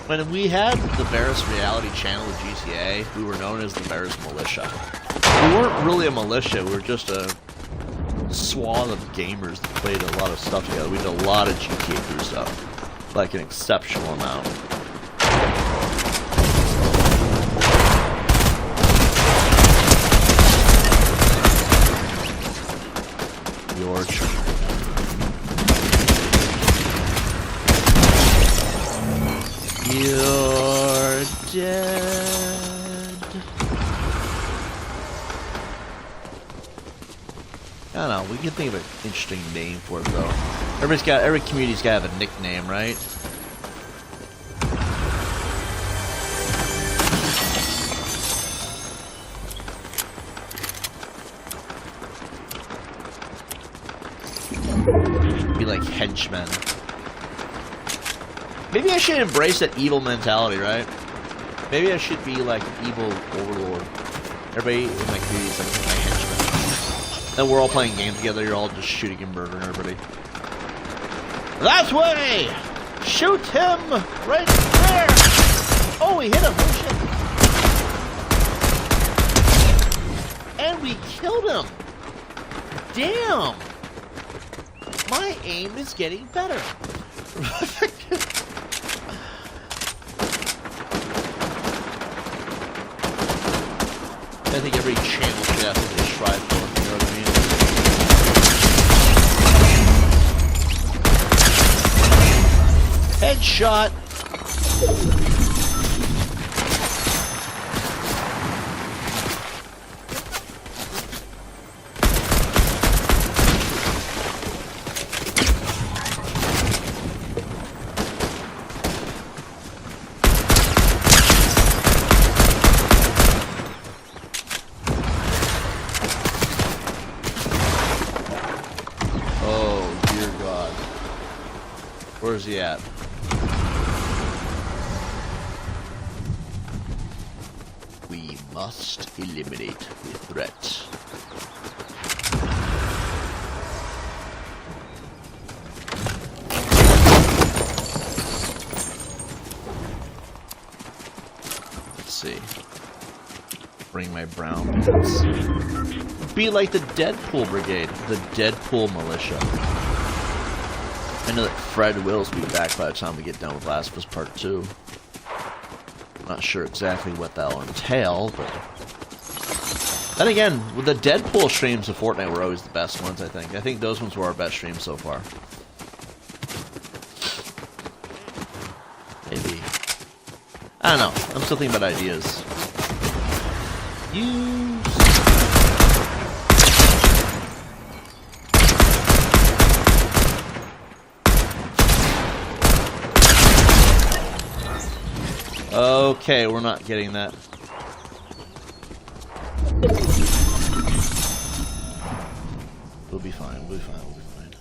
When we had the Varus reality channel with GTA, we were known as the Varus Militia. We weren't really a militia, we were just a swath of gamers that played a lot of stuff together. We did a lot of GTA 3 stuff. Like an exceptional amount. Your turn. dead. I don't know. We can think of an interesting name for it, though. Every community's got to have a nickname, right? Be like henchmen. Maybe I should embrace that evil mentality, right? Maybe I should be like an evil overlord. Everybody in my community is like my henchmen. And we're all playing games together, you're all just shooting and murdering everybody. That way! Shoot him! Right there! Oh, we hit him! Oh, shit. And we killed him! Damn! My aim is getting better. I think every channel should have something to strive for, you know what I mean? Headshot! Where's he at? We must eliminate the threat. Let's see. Bring my brown pants. Be like the Deadpool Brigade, the Deadpool Militia. I know that Fred Wills will be back by the time we get done with Last of Us Part 2. I'm not sure exactly what that'll entail, but... Then again, with the Deadpool streams of Fortnite were always the best ones, I think. I think those ones were our best streams so far. Maybe. I don't know. I'm still thinking about ideas. Okay, we're not getting that. We'll be fine, we'll be fine, we'll be fine.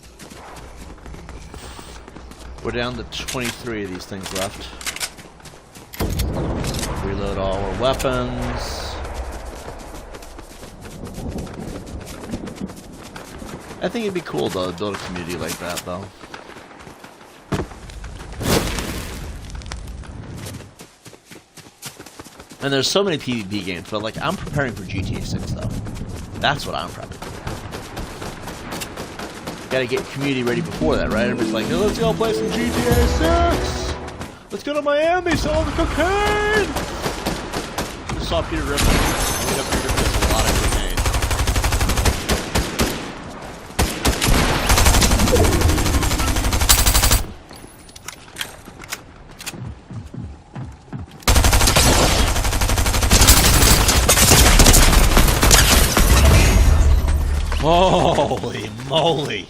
We're down to 23 of these things left. Reload all our weapons. I think it'd be cool, though, to build a community like that, though. And there's so many PvP games, but like I'm preparing for GTA 6 though. That's what I'm probably doing. Gotta get community ready before that, right? Everybody's like, oh, let's go play some GTA 6! Let's go to Miami, sell the cocaine! Just saw Peter Griffin. I look up Peter Griffin a lot of cocaine. Holy moly!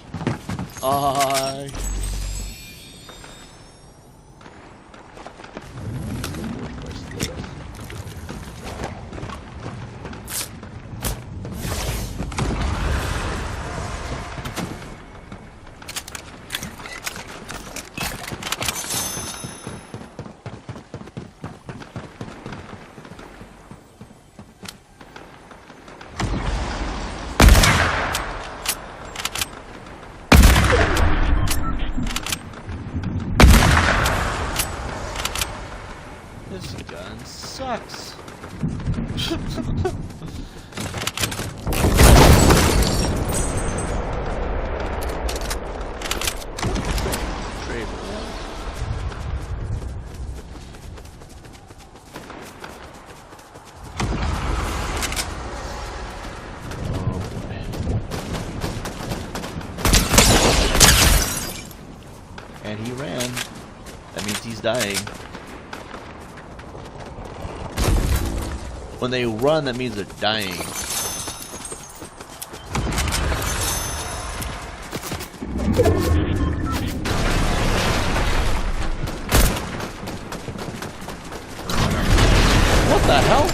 This gun sucks. And he ran. That means he's dying. When they run, that means they're dying. What the hell?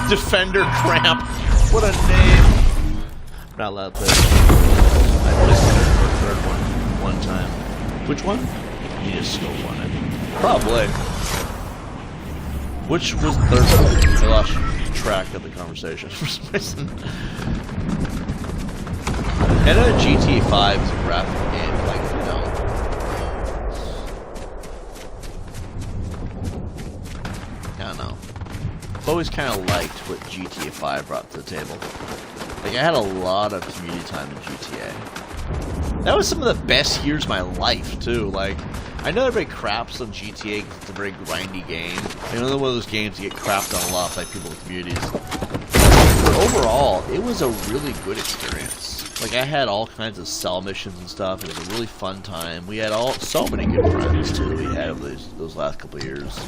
Defender Cramp. What a name. I'm not allowed to play. I played the third one time. Which one? You just still won it. Probably. Which was the third one? I lost track of the conversation for some reason. I know GTA 5 is a graphic game, like, you know. I don't know. I've always kind of liked what GTA 5 brought to the table. Like, I had a lot of community time in GTA. That was some of the best years of my life, too. Like, I know everybody craps on GTA because it's a very grindy game. You know, one of those games you get crapped on a lot by people in communities. But overall, it was a really good experience. Like, I had all kinds of cell missions and stuff. It was a really fun time. We had so many good friends, too, that we had over those last couple of years.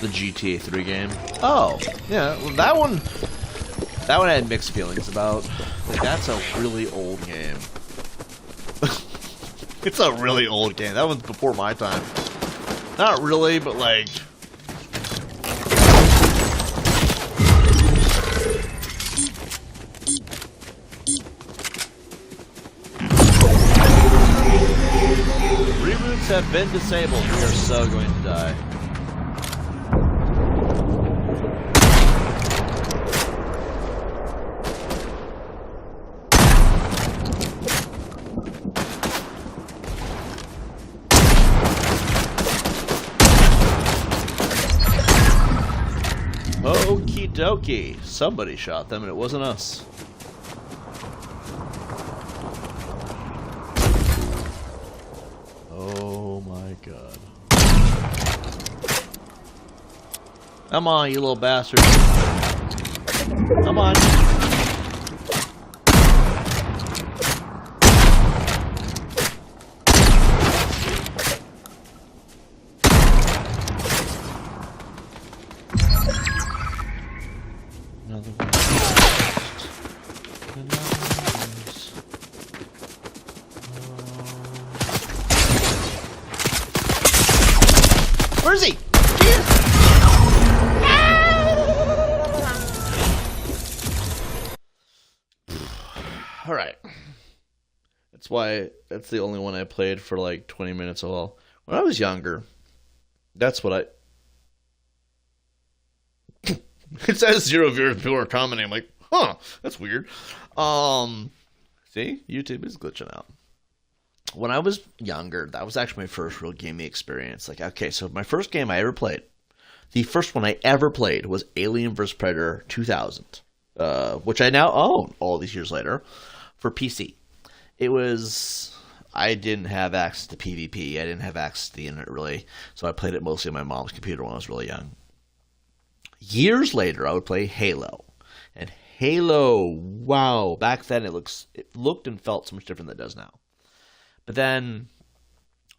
The GTA 3 game. Oh, yeah, well, that one I had mixed feelings about. Like, that's a really old game. It's a really old game. That one's before my time. Not really, but like... Reboots have been disabled. We are so going to die. Okie dokie. Somebody shot them and it wasn't us. Oh my god. Come on, you little bastard. Come on. Another one. Where is he? Alright. That's the only one I played for like 20 minutes all. When I was younger, that's what I... It says 0 viewers, people are commenting. I'm like, huh, that's weird. See? YouTube is glitching out. When I was younger, that was actually my first real gaming experience. Like, okay, so my first game I ever played, the first one I ever played was Alien vs. Predator 2000, which I now own all these years later for PC. I didn't have access to PvP. I didn't have access to the internet, really, so I played it mostly on my mom's computer when I was really young. Years later, I would play Halo. And Halo, wow, back then it looked and felt so much different than it does now. But then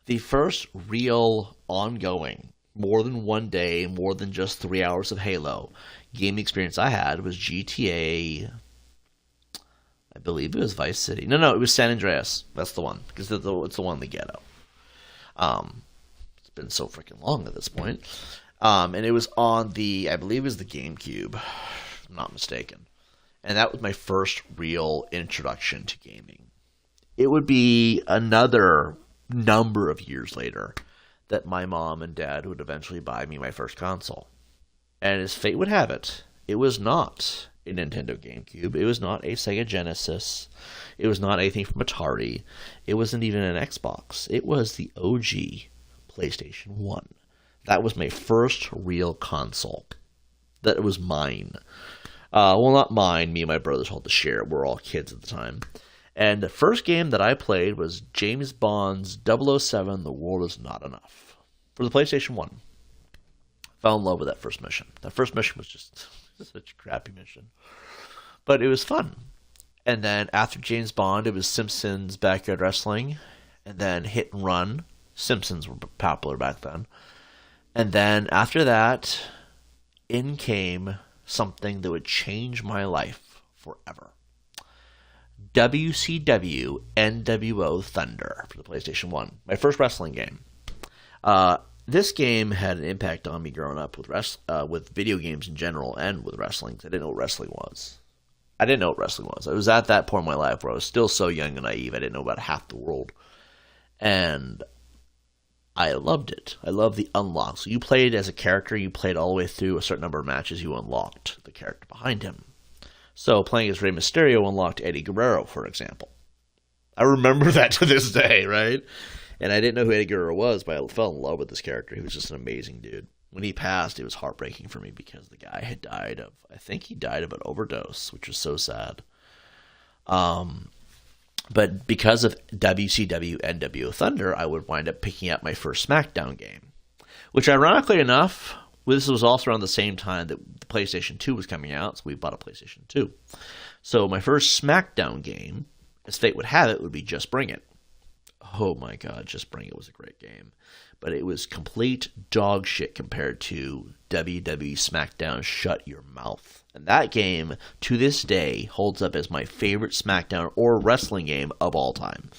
the first real ongoing, more than one day, more than just 3 hours of Halo game experience I had was GTA, I believe it was Vice City. No, it was San Andreas. That's the one, because it's the one in the ghetto. It's been so freaking long at this point. And it was on I believe it was the GameCube, if I'm not mistaken. And that was my first real introduction to gaming. It would be another number of years later that my mom and dad would eventually buy me my first console. And as fate would have it, it was not a Nintendo GameCube. It was not a Sega Genesis. It was not anything from Atari. It wasn't even an Xbox. It was the OG PlayStation 1. That was my first real console. That was mine. Well, not mine. Me and my brothers all to share. We're all kids at the time. And the first game that I played was James Bond's 007, The World Is Not Enough, for the PlayStation 1. Fell in love with that first mission. That first mission was just such a crappy mission. But it was fun. And then after James Bond, it was Simpsons Backyard Wrestling. And then Hit and Run. Simpsons were popular back then. And then after that, in came something that would change my life forever. WCW NWO Thunder for the PlayStation 1. My first wrestling game. This game had an impact on me growing up with video games in general and with wrestling. I didn't know what wrestling was. I was at that point in my life where I was still so young and naive. I didn't know about half the world. And I loved it. I loved the unlock. So you played as a character. You played all the way through a certain number of matches. You unlocked the character behind him. So playing as Rey Mysterio unlocked Eddie Guerrero, for example. I remember that to this day, right? And I didn't know who Eddie Guerrero was, but I fell in love with this character. He was just an amazing dude. When he passed, it was heartbreaking for me because the guy had died of, I think he died of an overdose, which was so sad. But because of WCW NWO Thunder, I would wind up picking up my first SmackDown game, which ironically enough, this was also around the same time that the PlayStation 2 was coming out, so we bought a PlayStation 2. So my first SmackDown game, as fate would have it, would be Just Bring It. Oh my god, Just Bring It was a great game. But it was complete dog shit compared to WWE SmackDown Shut Your Mouth. And that game, to this day, holds up as my favorite SmackDown or wrestling game of all time.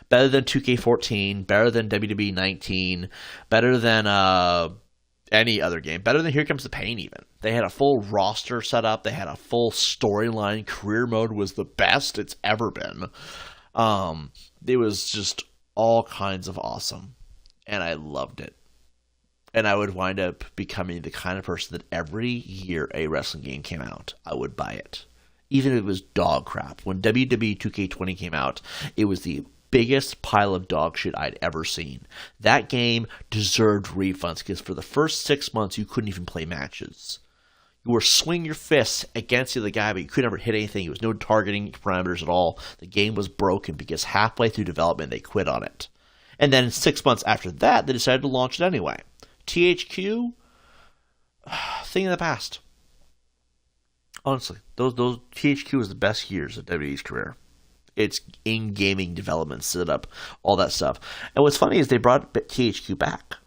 Better than 2K14, better than WWE 19, better than any other game, better than Here Comes the Pain even. They had a full roster set up, they had a full storyline, career mode was the best it's ever been. It was just all kinds of awesome. And I loved it. And I would wind up becoming the kind of person that every year a wrestling game came out, I would buy it. Even if it was dog crap. When WWE 2K20 came out, it was the biggest pile of dog shit I'd ever seen. That game deserved refunds because for the first 6 months, you couldn't even play matches. You were swinging your fists against the other guy, but you could never hit anything. There was no targeting parameters at all. The game was broken because halfway through development, they quit on it. And then 6 months after that, they decided to launch it anyway. THQ, thing in the past. Honestly, those THQ was the best years of WWE's career. It's in gaming development, set up, all that stuff. And what's funny is they brought THQ back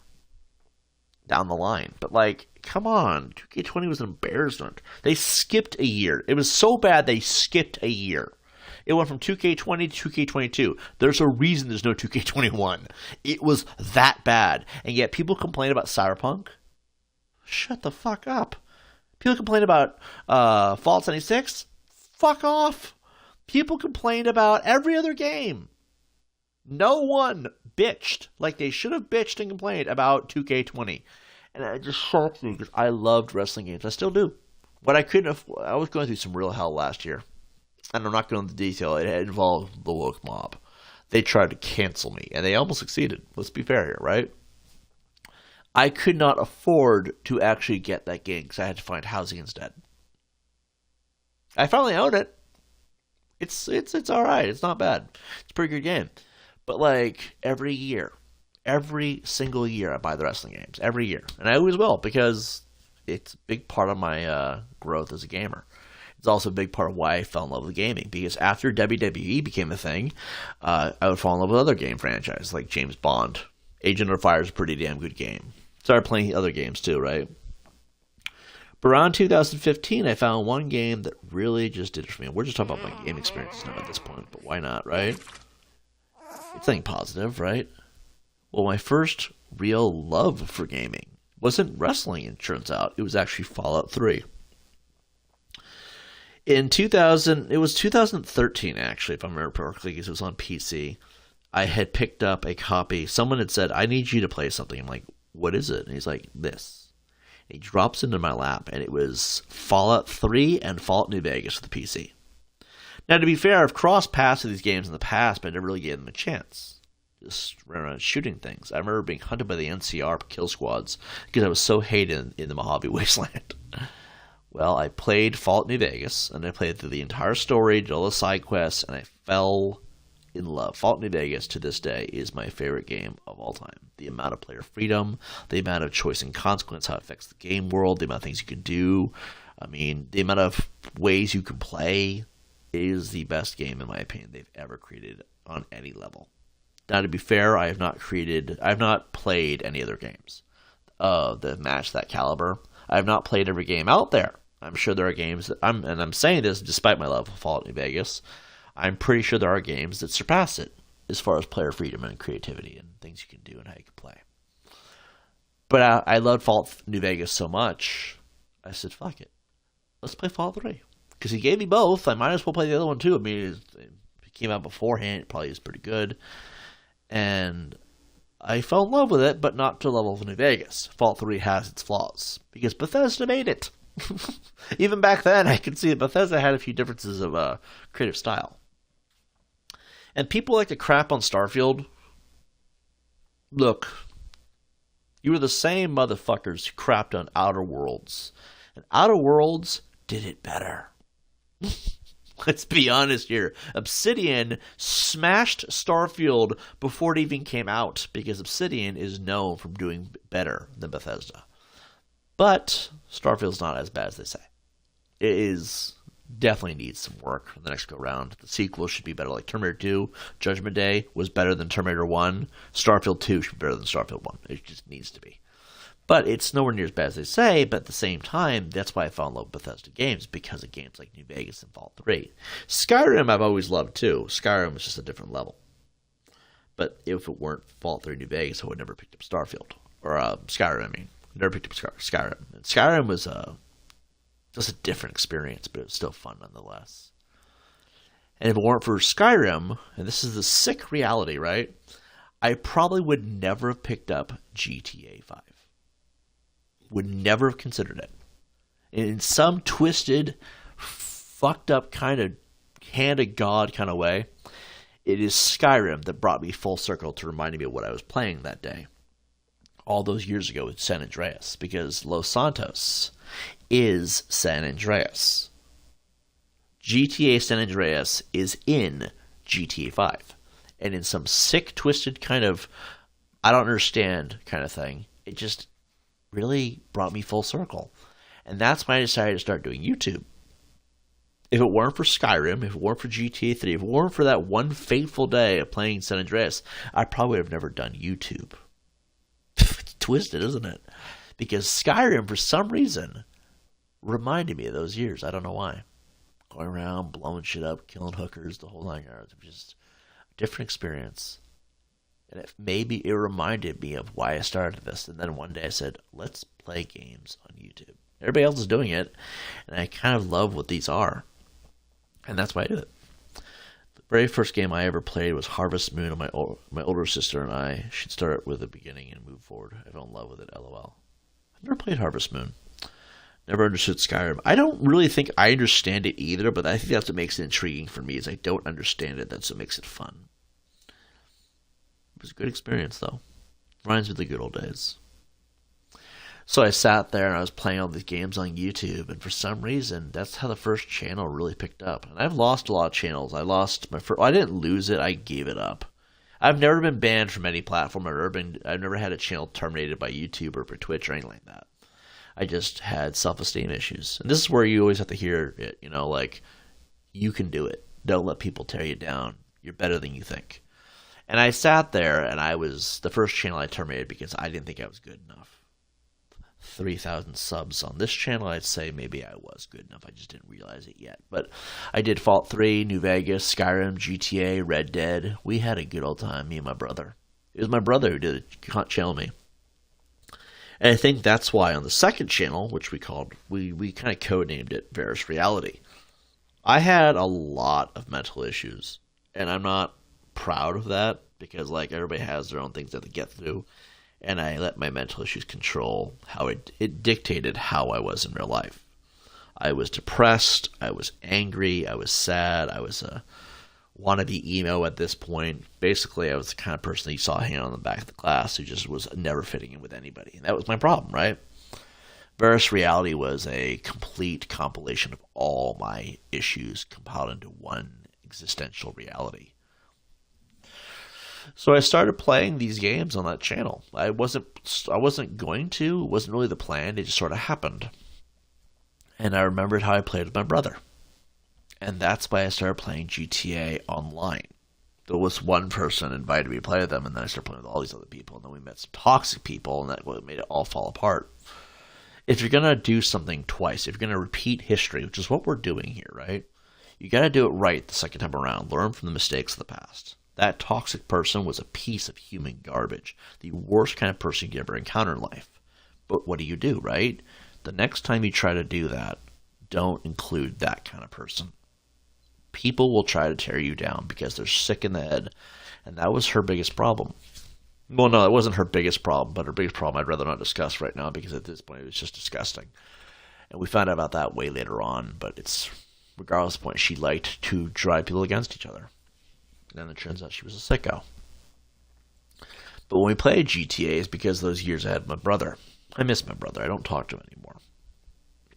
down the line. But like, come on, 2K20 was an embarrassment. They skipped a year. It was so bad they skipped a year. It went from 2K20 to 2K22. There's a reason there's no 2K21. It was that bad. And yet people complain about Cyberpunk. Shut the fuck up. People complain about Fallout 76. Fuck off. People complained about every other game. No one bitched like they should have bitched and complained about 2K20. And it just shocks me because I loved wrestling games. I still do. But I was going through some real hell last year. And I'm not going into detail. It involved the woke mob. They tried to cancel me, and they almost succeeded. Let's be fair here, right? I could not afford to actually get that game because I had to find housing instead. I finally own it. It's all right. It's not bad. It's a pretty good game. But like every single year, I buy the wrestling games every year, and I always will because it's a big part of my growth as a gamer. It's also a big part of why I fell in love with gaming, because after WWE became a thing, I would fall in love with other game franchises like James Bond. Agent of Fire is a pretty damn good game. Started playing other games too, right? But around 2015, I found one game that really just did it for me. We're just talking about my game experiences now at this point, but why not, right? It's something positive, right? Well, my first real love for gaming wasn't wrestling, it turns out. It was actually Fallout 3. In 2013 actually, if I remember correctly, because it was on PC. I had picked up a copy. Someone had said, "I need you to play something." I'm like, "What is it?" And he's like, "This." And he drops into my lap, and it was Fallout 3 and Fallout New Vegas for the PC. Now, to be fair, I've crossed paths with these games in the past, but I never really gave them a chance. Just ran around shooting things. I remember being hunted by the NCR kill squads because I was so hated in the Mojave Wasteland. Well, I played Fallout New Vegas, and I played through the entire story, did all the side quests, and I fell in love. Fallout New Vegas to this day is my favorite game of all time. The amount of player freedom, the amount of choice and consequence, how it affects the game world, the amount of things you can do. I mean, the amount of ways you can play is the best game, in my opinion, they've ever created on any level. Now, to be fair, I have not played any other games that match that caliber. I have not played every game out there. I'm sure there are games that I'm saying this despite my love of Fallout New Vegas. I'm pretty sure there are games that surpass it as far as player freedom and creativity and things you can do and how you can play. But I loved Fallout New Vegas so much, I said, fuck it. Let's play Fallout 3. Because he gave me both, I might as well play the other one too. I mean, it came out beforehand, it probably is pretty good. And I fell in love with it, but not to the level of New Vegas. Fallout 3 has its flaws, because Bethesda made it. Even back then, I could see that Bethesda had a few differences of creative style. And people like to crap on Starfield. Look, you were the same motherfuckers who crapped on Outer Worlds. And Outer Worlds did it better. Let's be honest here. Obsidian smashed Starfield before it even came out, because Obsidian is known for doing better than Bethesda. But Starfield's not as bad as they say. It is definitely needs some work for the next go round. The sequel should be better. Like Terminator 2, Judgment Day was better than Terminator 1. Starfield 2 should be better than Starfield 1. It just needs to be. But it's nowhere near as bad as they say, but at the same time, that's why I fell in love with Bethesda games, because of games like New Vegas and Fallout 3. Skyrim I've always loved too. Skyrim is just a different level. But if it weren't Fallout 3 New Vegas, I would never picked up Starfield. Or Skyrim, I mean. Never picked up Skyrim. And Skyrim was just a different experience, but it was still fun nonetheless. And if it weren't for Skyrim, and this is the sick reality, right? I probably would never have picked up GTA 5. Would never have considered it. In some twisted, fucked up kind of hand of God kind of way, it is Skyrim that brought me full circle to reminding me of what I was playing that day. All those years ago with San Andreas, because Los Santos is San Andreas. GTA San Andreas is in GTA 5. And in some sick, twisted kind of, I don't understand kind of thing, it just really brought me full circle. And that's why I decided to start doing YouTube. If it weren't for Skyrim, if it weren't for GTA 3, if it weren't for that one fateful day of playing San Andreas, I probably would have never done YouTube. It's twisted, isn't it? Because Skyrim, for some reason, reminded me of those years. I don't know why. Going around, blowing shit up, killing hookers, the whole 9 yards. It was just a different experience. And maybe it reminded me of why I started this. And then one day I said, let's play games on YouTube. Everybody else is doing it, and I kind of love what these are. And that's why I do it. The very first game I ever played was Harvest Moon, and my older sister and I should start with the beginning and move forward. I fell in love with it, LOL. I've never played Harvest Moon. Never understood Skyrim. I don't really think I understand it either, but I think that's what makes it intriguing for me, is I don't understand it. That's what makes it fun. It was a good experience, though. Reminds me of the good old days. So I sat there and I was playing all these games on YouTube, and for some reason, that's how the first channel really picked up. And I've lost a lot of channels. I lost my first. Well, I didn't lose it. I gave it up. I've never been banned from any platform. I've never had a channel terminated by YouTube or by Twitch or anything like that. I just had self-esteem issues. And this is where you always have to hear it, like, you can do it. Don't let people tear you down. You're better than you think. And I sat there, and I was the first channel I terminated because I didn't think I was good enough. 3,000 subs on this channel, I'd say maybe I was good enough. I just didn't realize it yet. But I did Fallout 3, New Vegas, Skyrim, GTA, Red Dead. We had a good old time, me and my brother. It was my brother who did it. You can't channel me. And I think that's why on the second channel, which we kind of codenamed it Varus Reality, I had a lot of mental issues. And I'm not proud of that, because like everybody has their own things that they get through, and I let my mental issues control how it dictated how I was in real life. I was depressed, I was angry, I was sad, I was a wannabe emo at this point. Basically, I was the kind of person that you saw hanging on the back of the class who just was never fitting in with anybody, and that was my problem, right? Verus Reality was a complete compilation of all my issues compiled into one existential reality. So I started playing these games on that channel. I wasn't going to. It wasn't really the plan. It just sort of happened. And I remembered how I played with my brother. And that's why I started playing GTA Online. There was one person invited me to play with them, and then I started playing with all these other people, and then we met some toxic people, and that made it all fall apart. If you're going to do something twice, if you're going to repeat history, which is what we're doing here, right? You got to do it right the second time around. Learn from the mistakes of the past. That toxic person was a piece of human garbage. The worst kind of person you could ever encounter in life. But what do, right? The next time you try to do that, don't include that kind of person. People will try to tear you down because they're sick in the head. And that was her biggest problem. Well, no, it wasn't her biggest problem, but her biggest problem I'd rather not discuss right now because at this point it was just disgusting. And we found out about that way later on, but it's, regardless of the point, she liked to drive people against each other. And then it turns out she was a sicko. But when we played GTA, it's because those years I had my brother. I miss my brother. I don't talk to him anymore.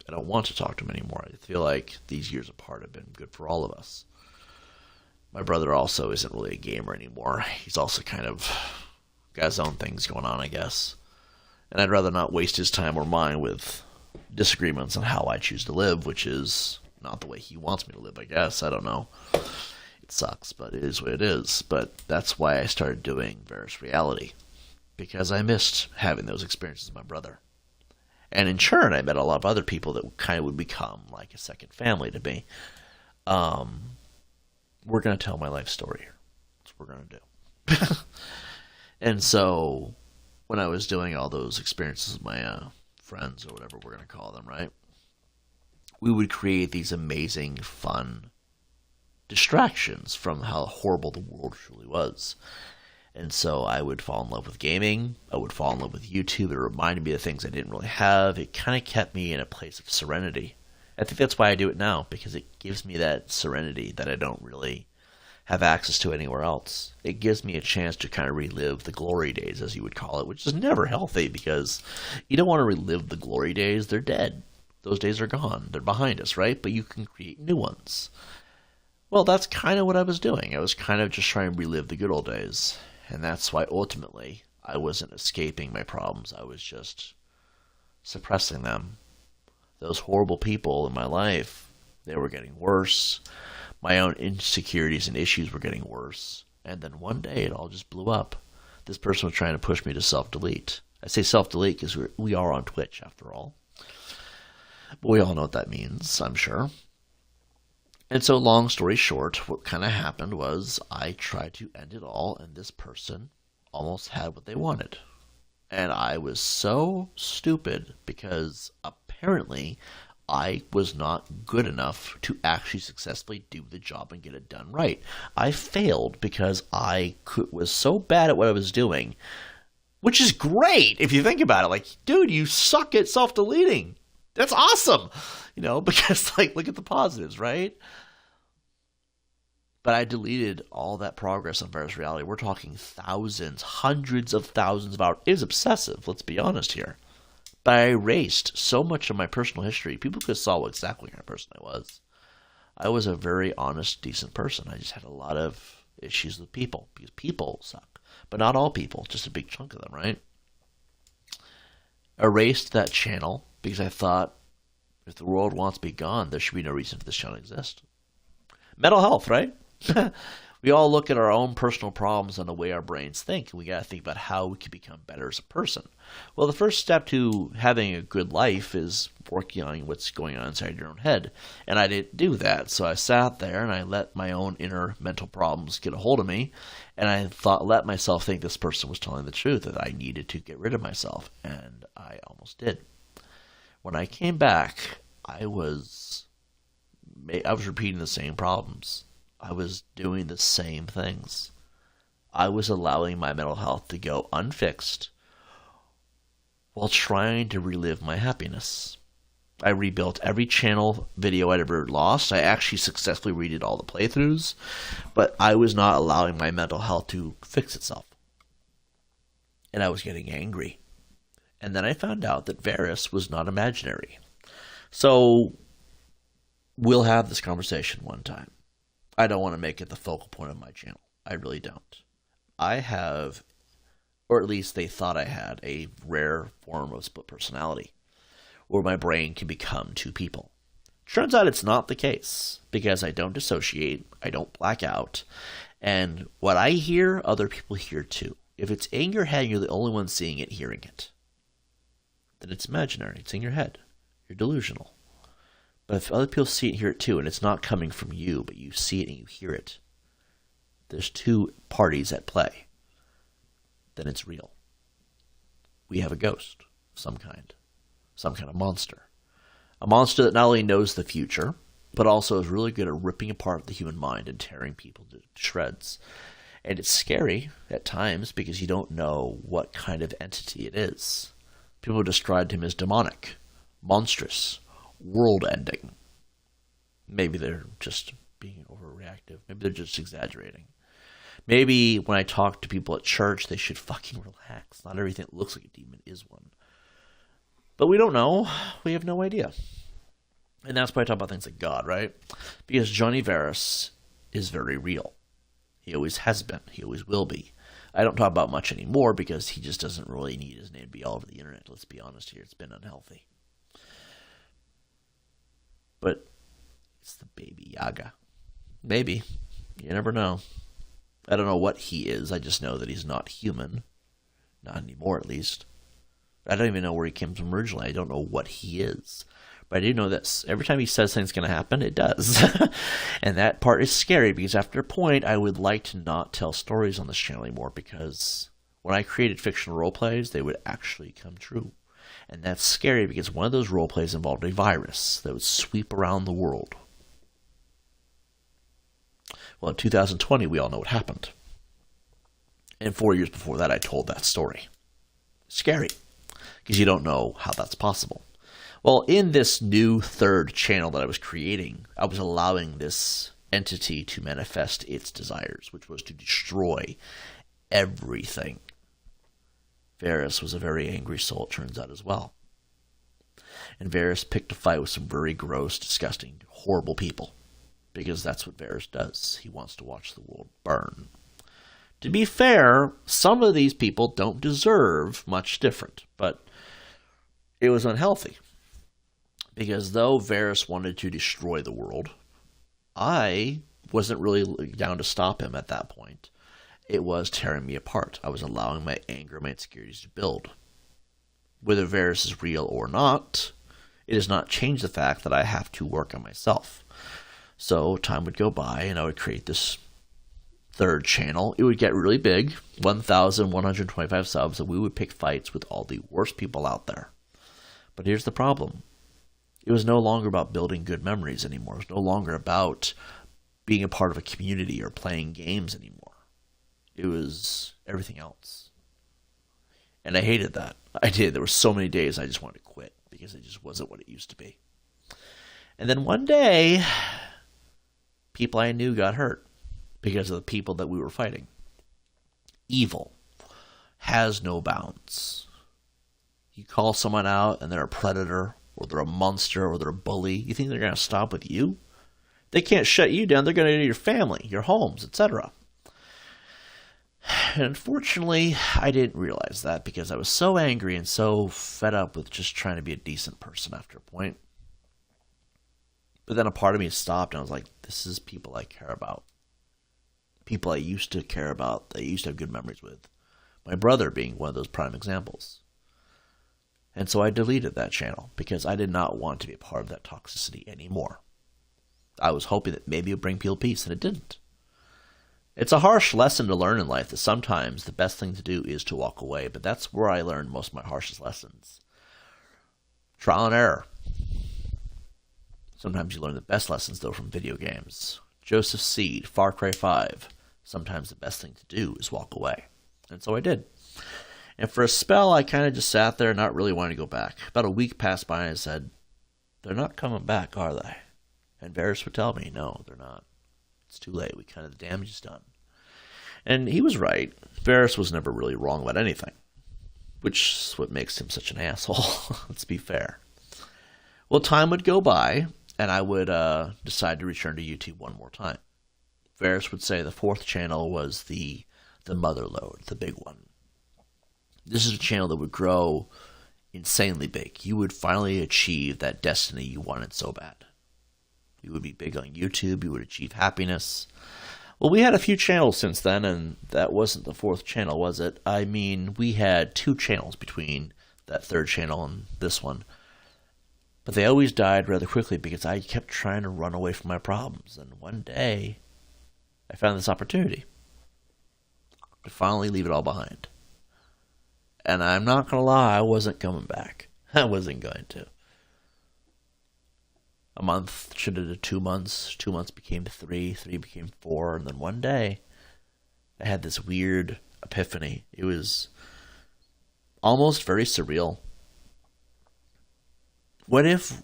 I don't want to talk to him anymore. I feel like these years apart have been good for all of us. My brother also isn't really a gamer anymore. He's also kind of got his own things going on, I guess. And I'd rather not waste his time or mine with disagreements on how I choose to live, which is not the way he wants me to live, I guess. I don't know. It sucks, but it is what it is. But that's why I started doing Verus Reality. Because I missed having those experiences with my brother. And in turn, I met a lot of other people that kind of would become like a second family to me. We're going to tell my life story here. That's what we're going to do. And so, when I was doing all those experiences with my friends, or whatever we're going to call them, right? We would create these amazing, fun distractions from how horrible the world truly was. And so I would fall in love with gaming. I would fall in love with YouTube. It reminded me of things I didn't really have. It kind of kept me in a place of serenity. I think that's why I do it now, because it gives me that serenity that I don't really have access to anywhere else. It gives me a chance to kind of relive the glory days, as you would call it, which is never healthy because you don't want to relive the glory days. They're dead. Those days are gone. They're behind us, right? But you can create new ones. Well, that's kind of what I was doing. I was kind of just trying to relive the good old days. And that's why ultimately I wasn't escaping my problems. I was just suppressing them. Those horrible people in my life, they were getting worse. My own insecurities and issues were getting worse. And then one day it all just blew up. This person was trying to push me to self-delete. I say self-delete because we are on Twitch after all. But we all know what that means, I'm sure. And so long story short, what kind of happened was I tried to end it all, and this person almost had what they wanted. And I was so stupid because apparently I was not good enough to actually successfully do the job and get it done right. I failed because I was so bad at what I was doing, which is great if you think about it. Like, dude, you suck at self-deleting. That's awesome, because like, look at the positives, right? But I deleted all that progress on Verus Reality. We're talking thousands, hundreds of thousands of hours. It was obsessive, let's be honest here. But I erased so much of my personal history. People could have saw exactly what kind of person I was. I was a very honest, decent person. I just had a lot of issues with people, because people suck. But not all people, just a big chunk of them, right? Erased that channel because I thought, if the world wants to be gone, there should be no reason for this channel to exist. Mental health, right? We all look at our own personal problems and the way our brains think, and we got to think about how we can become better as a person. Well, the first step to having a good life is working on what's going on inside your own head, and I didn't do that. So I sat there and I let my own inner mental problems get a hold of me, and I let myself think this person was telling the truth, that I needed to get rid of myself, and I almost did. When I came back, I was repeating the same problems. I was doing the same things. I was allowing my mental health to go unfixed while trying to relive my happiness. I rebuilt every channel video I'd ever lost. I actually successfully redid all the playthroughs, but I was not allowing my mental health to fix itself. And I was getting angry. And then I found out that Varys was not imaginary. So we'll have this conversation one time. I don't want to make it the focal point of my channel. I really don't. I have, or at least they thought I had, a rare form of split personality where my brain can become two people. Turns out it's not the case because I don't dissociate, I don't black out, and what I hear, other people hear too. If it's in your head and you're the only one seeing it, hearing it, then it's imaginary. It's in your head. You're delusional. But if other people see it and hear it too, and it's not coming from you, but you see it and you hear it, there's two parties at play, then it's real. We have a ghost of some kind of monster. A monster that not only knows the future, but also is really good at ripping apart the human mind and tearing people to shreds. And it's scary at times because you don't know what kind of entity it is. People described him as demonic, monstrous, world-ending. Maybe they're just being overreactive. Maybe they're just exaggerating. Maybe when I talk to people at church, they should fucking relax. Not everything that looks like a demon is one. But we don't know. We have no idea. And that's why I talk about things like God, right? Because Johnny Varys is very real. He always has been. He always will be. I don't talk about much anymore because he just doesn't really need his name to be all over the internet. Let's be honest here. It's been unhealthy. But it's the Baby Yaga. Maybe. You never know. I don't know what he is. I just know that he's not human. Not anymore, at least. I don't even know where he came from originally. I don't know what he is. But I do know that every time he says something's going to happen, it does. And that part is scary because after a point, I would like to not tell stories on this channel anymore because when I created fictional role plays, they would actually come true. And that's scary because one of those role plays involved a virus that would sweep around the world. Well, in 2020, we all know what happened. And 4 years before that, I told that story. Scary, because you don't know how that's possible. Well, in this new third channel that I was creating, I was allowing this entity to manifest its desires, which was to destroy everything. Varys was a very angry soul, it turns out, as well. And Varys picked a fight with some very gross, disgusting, horrible people. Because that's what Varys does. He wants to watch the world burn. To be fair, some of these people don't deserve much different, but it was unhealthy. Because though Varys wanted to destroy the world, I wasn't really down to stop him at that point. It was tearing me apart. I was allowing my anger, my insecurities to build. Whether Varys is real or not, it does not change the fact that I have to work on myself. So time would go by and I would create this third channel. It would get really big, 1,125 subs, and we would pick fights with all the worst people out there. But here's the problem. It was no longer about building good memories anymore. It was no longer about being a part of a community or playing games anymore. It was everything else. And I hated that. I did. There were so many days I just wanted to quit because it just wasn't what it used to be. And then one day, people I knew got hurt because of the people that we were fighting. Evil has no bounds. You call someone out and they're a predator, or they're a monster, or they're a bully. You think they're going to stop with you? They can't shut you down. They're going to do your family, your homes, etc. And unfortunately, I didn't realize that because I was so angry and so fed up with just trying to be a decent person after a point. But then a part of me stopped and I was like, this is people I care about. People I used to care about, that I used to have good memories with. My brother being one of those prime examples. And so I deleted that channel because I did not want to be a part of that toxicity anymore. I was hoping that maybe it would bring people peace, and it didn't. It's a harsh lesson to learn in life that sometimes the best thing to do is to walk away, but that's where I learned most of my harshest lessons. Trial and error. Sometimes you learn the best lessons, though, from video games. Joseph Seed, Far Cry 5. Sometimes the best thing to do is walk away. And so I did. And for a spell, I kind of just sat there not really wanting to go back. About a week passed by and I said, they're not coming back, are they? And Varys would tell me, no, they're not. It's too late. The damage is done. And he was right. Varys was never really wrong about anything. which is what makes him such an asshole. Let's be fair. Well, time would go by, and I would decide to return to YouTube one more time. Varys would say the fourth channel was the mother lode, the big one. This is a channel that would grow insanely big. You would finally achieve that destiny you wanted so bad. You would be big on YouTube. You would achieve happiness. Well, we had a few channels since then, and that wasn't the fourth channel, was it? I mean, we had 2 channels between that third channel and this one. But they always died rather quickly because I kept trying to run away from my problems. And one day, I found this opportunity to finally leave it all behind. And I'm not going to lie, I wasn't coming back. I wasn't going to. A month should have been 2 months. 2 months became 3. 3 became 4. And then one day, I had this weird epiphany. It was almost very surreal. What if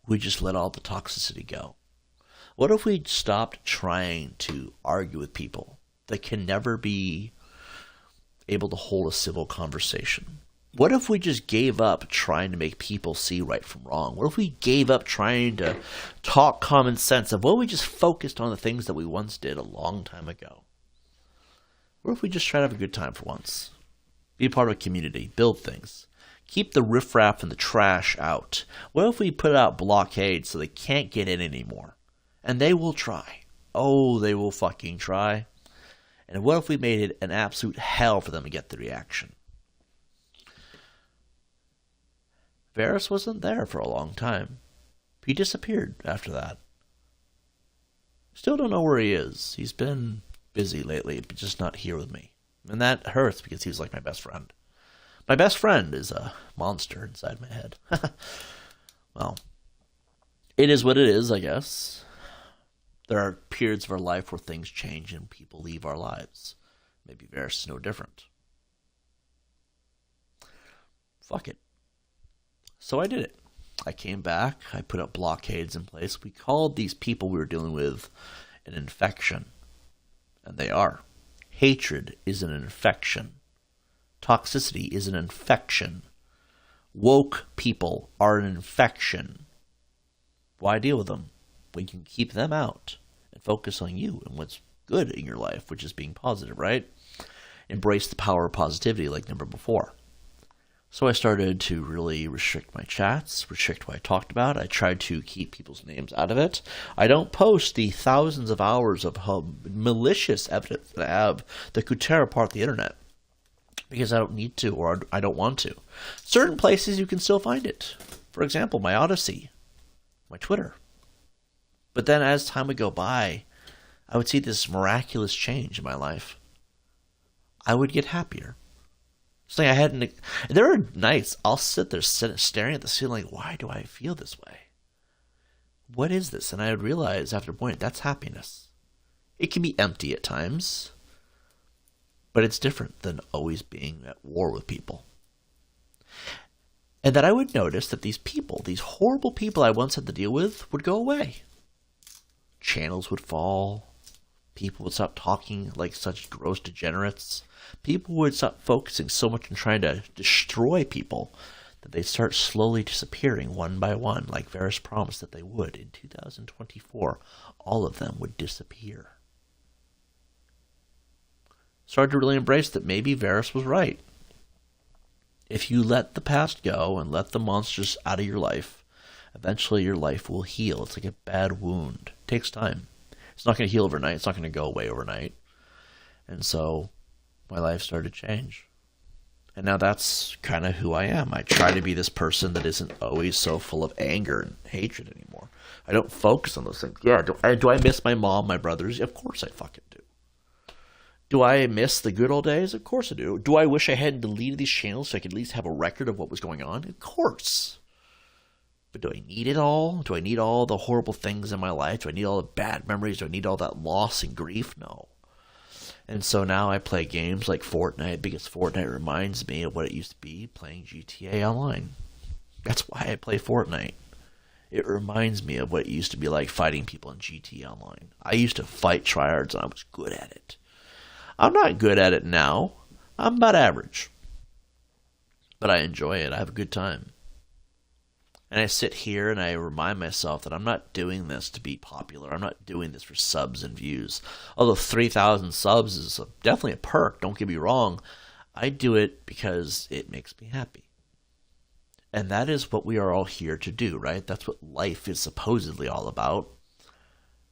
we just let all the toxicity go? What if we stopped trying to argue with people that can never be able to hold a civil conversation? What if we just gave up trying to make people see right from wrong? What if we gave up trying to talk common sense? What if we just focused on the things that we once did a long time ago? What if we just try to have a good time for once? Be a part of a community, build things. Keep the riffraff and the trash out. What if we put out blockades so they can't get in anymore? And they will try. Oh, they will fucking try. And what if we made it an absolute hell for them to get the reaction? Varys wasn't there for a long time. He disappeared after that. Still don't know where he is. He's been busy lately, but just not here with me. And that hurts because he was like my best friend. My best friend is a monster inside my head. Well, it is what it is, I guess. There are periods of our life where things change and people leave our lives. Maybe Varys is no different. Fuck it. So I did it. I came back. I put up blockades in place. We called these people we were dealing with an infection. And they are. Hatred is an infection. Toxicity is an infection. Woke people are an infection. Why deal with them? We can keep them out and focus on you and what's good in your life, which is being positive, right? Embrace the power of positivity like never before. So I started to really restrict my chats, restrict what I talked about. I tried to keep people's names out of it. I don't post the thousands of hours of malicious evidence that I have that could tear apart the internet because I don't need to or I don't want to. Certain places you can still find it. For example, my Odyssey, my Twitter. But then as time would go by, I would see this miraculous change in my life. I would get happier. It's like I hadn't. There are nights I'll sit there staring at the ceiling like, why do I feel this way? What is this? And I would realize after a point, that's happiness. It can be empty at times, but it's different than always being at war with people. And that I would notice that these people, these horrible people I once had to deal with, would go away. Channels would fall. People would stop talking like such gross degenerates. People would stop focusing so much on trying to destroy people that they'd start slowly disappearing one by one, like Varys promised that they would. In 2024, all of them would disappear. Started to really embrace that maybe Varys was right. If you let the past go and let the monsters out of your life, eventually your life will heal. It's like a bad wound. It takes time. It's not going to heal overnight. It's not going to go away overnight. And so my life started to change. And now that's kind of who I am. I try to be this person that isn't always so full of anger and hatred anymore. I don't focus on those things. Yeah, do I miss my mom, my brothers? Of course I fucking do. Do I miss the good old days? Of course I do. Do I wish I hadn't deleted these channels so I could at least have a record of what was going on? Of course. But do I need it all? Do I need all the horrible things in my life? Do I need all the bad memories? Do I need all that loss and grief? No. And so now I play games like Fortnite because Fortnite reminds me of what it used to be playing GTA Online. That's why I play Fortnite. It reminds me of what it used to be like fighting people in GTA Online. I used to fight tryhards and I was good at it. I'm not good at it now. I'm about average. but I enjoy it. I have a good time. And I sit here and I remind myself that I'm not doing this to be popular. I'm not doing this for subs and views. Although 3,000 subs is definitely a perk, don't get me wrong. I do it because it makes me happy. And that is what we are all here to do, right? That's what life is supposedly all about.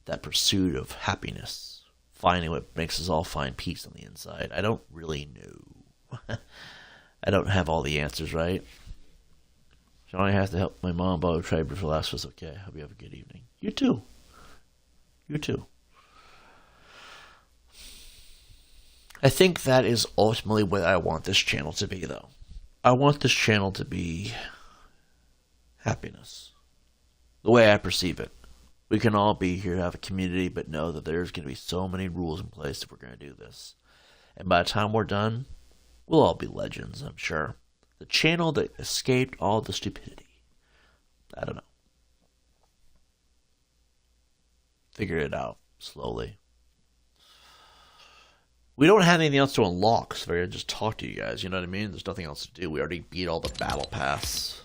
That pursuit of happiness. Finding what makes us all find peace on the inside. I don't really know. I don't have all the answers, right? Johnny has to help my mom buy a trade before last was okay. Hope you have a good evening. You too. You too. I think that is ultimately what I want this channel to be, though. I want this channel to be happiness. The way I perceive it. We can all be here, have a community, but know that there's going to be so many rules in place if we're going to do this. And by the time we're done, we'll all be legends, I'm sure. The channel that escaped all the stupidity. I don't know. Figured it out slowly. We don't have anything else to unlock, so I just talk to you guys, you know what I mean? There's nothing else to do. We already beat all the battle pass.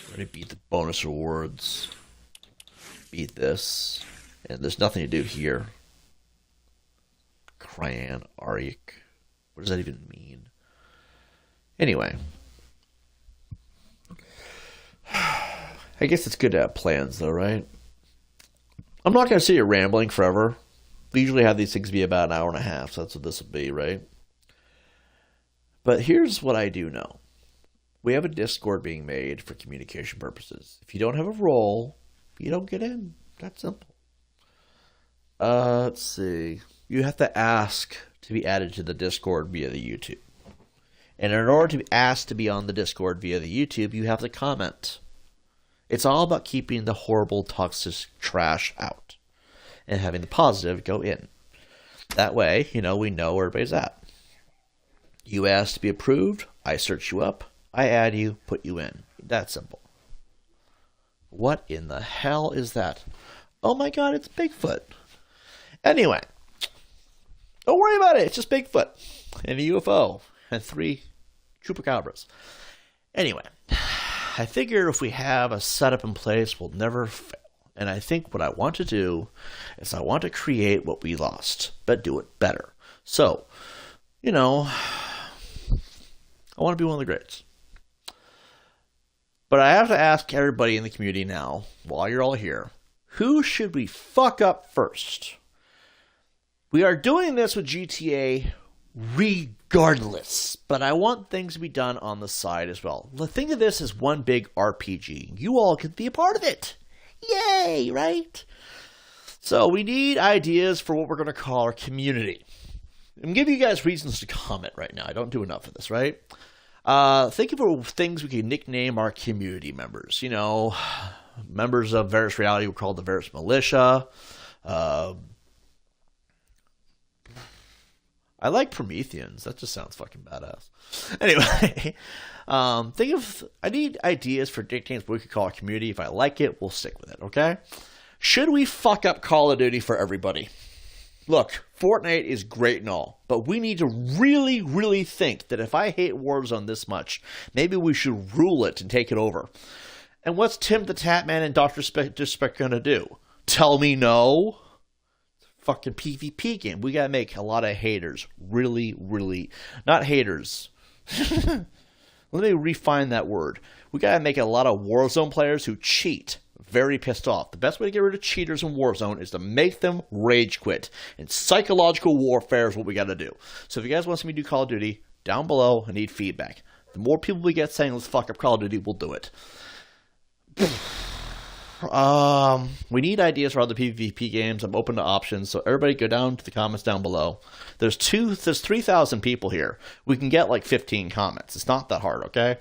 We already beat the bonus rewards. Beat this. And there's nothing to do here. Cyan, Arik. What does that even mean? Anyway. I guess it's good to have plans, though, right? I'm not going to sit here rambling forever. We usually have these things be about an hour and a half, so that's what this will be, right? But here's what I do know. We have a Discord being made for communication purposes. If you don't have a role, you don't get in. That's simple. Let's see. You have to ask to be added to the Discord via the YouTube. And in order to be asked to be on the Discord via the YouTube, you have to comment. It's all about keeping the horrible, toxic trash out and having the positive go in. That way, we know where everybody's at. You ask to be approved, I search you up, I add you, put you in. That simple. What in the hell is that? Oh my god, it's Bigfoot. Anyway, don't worry about it. It's just Bigfoot and a UFO and 3 chupacabras. Anyway, I figure if we have a setup in place, we'll never fail. And I think what I want to do is I want to create what we lost, but do it better. So, I want to be one of the greats. But I have to ask everybody in the community now, while you're all here, who should we fuck up first? We are doing this with GTA regardless, but I want things to be done on the side as well. Think of this as one big RPG. You all can be a part of it. Yay, right? So we need ideas for what we're going to call our community. I'm giving you guys reasons to comment right now. I don't do enough of this, right? Think of things we can nickname our community members. Members of Varus Reality, we're called the Varus Militia. I like Prometheans. That just sounds fucking badass. Anyway, I need ideas for nicknames we could call our community. If I like it, we'll stick with it, okay? Should we fuck up Call of Duty for everybody? Look, Fortnite is great and all, but we need to really, really think that if I hate Warzone this much, maybe we should rule it and take it over. And what's Tim the Tatman and Dr. Disrespect gonna do? Tell me no? Fucking PvP game. We gotta make a lot of haters. Really, really. Not haters. Let me refine that word. We gotta make a lot of Warzone players who cheat very pissed off. The best way to get rid of cheaters in Warzone is to make them rage quit. And psychological warfare is what we gotta do. So if you guys want to see me do Call of Duty, down below, I need feedback. The more people we get saying let's fuck up Call of Duty, we'll do it. We need ideas for other PvP games. I'm open to options, so everybody go down to the comments down below. There's 3,000 people here. We can get like 15 comments. It's not that hard, okay?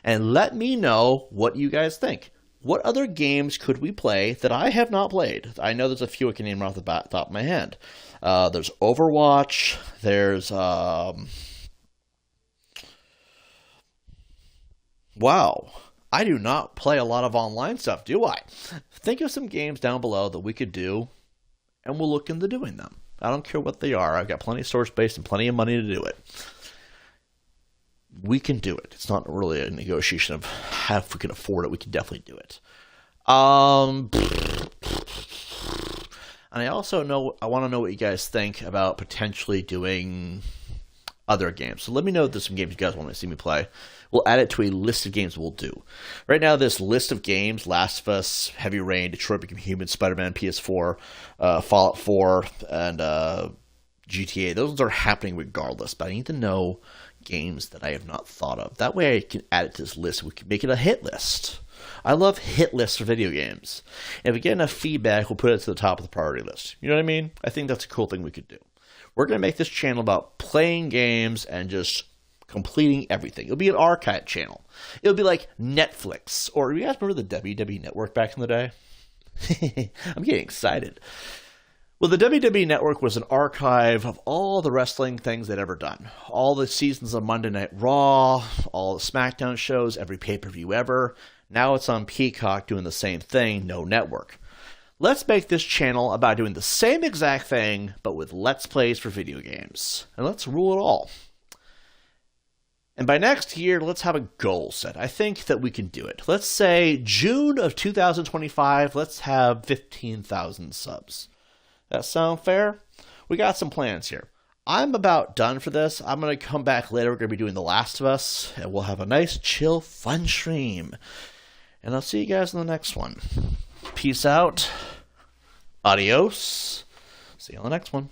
And let me know what you guys think. What other games could we play that I have not played? I know there's a few I can name right off the top of my head. There's Overwatch. There's wow. I do not play a lot of online stuff, do I? Think of some games down below that we could do, and we'll look into doing them. I don't care what they are. I've got plenty of storage space and plenty of money to do it. We can do it. It's not really a negotiation of how if we can afford it. We can definitely do it. And I also I want to know what you guys think about potentially doing other games. So let me know if there's some games you guys want to see me play. We'll add it to a list of games we'll do. Right now, this list of games, Last of Us, Heavy Rain, Detroit Become Human, Spider-Man, PS4, Fallout 4, and GTA, those are happening regardless, but I need to know games that I have not thought of. That way I can add it to this list. We can make it a hit list. I love hit lists for video games. And if we get enough feedback, we'll put it to the top of the priority list. You know what I mean? I think that's a cool thing we could do. We're going to make this channel about playing games and just completing everything. It'll be an archive channel. It'll be like Netflix. Or you guys remember the WWE Network back in the day? I'm getting excited. Well, the WWE Network was an archive of all the wrestling things they'd ever done. All the seasons of Monday Night Raw, all the SmackDown shows, every pay-per-view ever. Now it's on Peacock doing the same thing, no network. Let's make this channel about doing the same exact thing, but with Let's Plays for video games. And let's rule it all. And by next year, let's have a goal set. I think that we can do it. Let's say June of 2025, let's have 15,000 subs. That sound fair? We got some plans here. I'm about done for this. I'm going to come back later. We're going to be doing The Last of Us, and we'll have a nice, chill, fun stream. And I'll see you guys in the next one. Peace out. Adios. See you on the next one.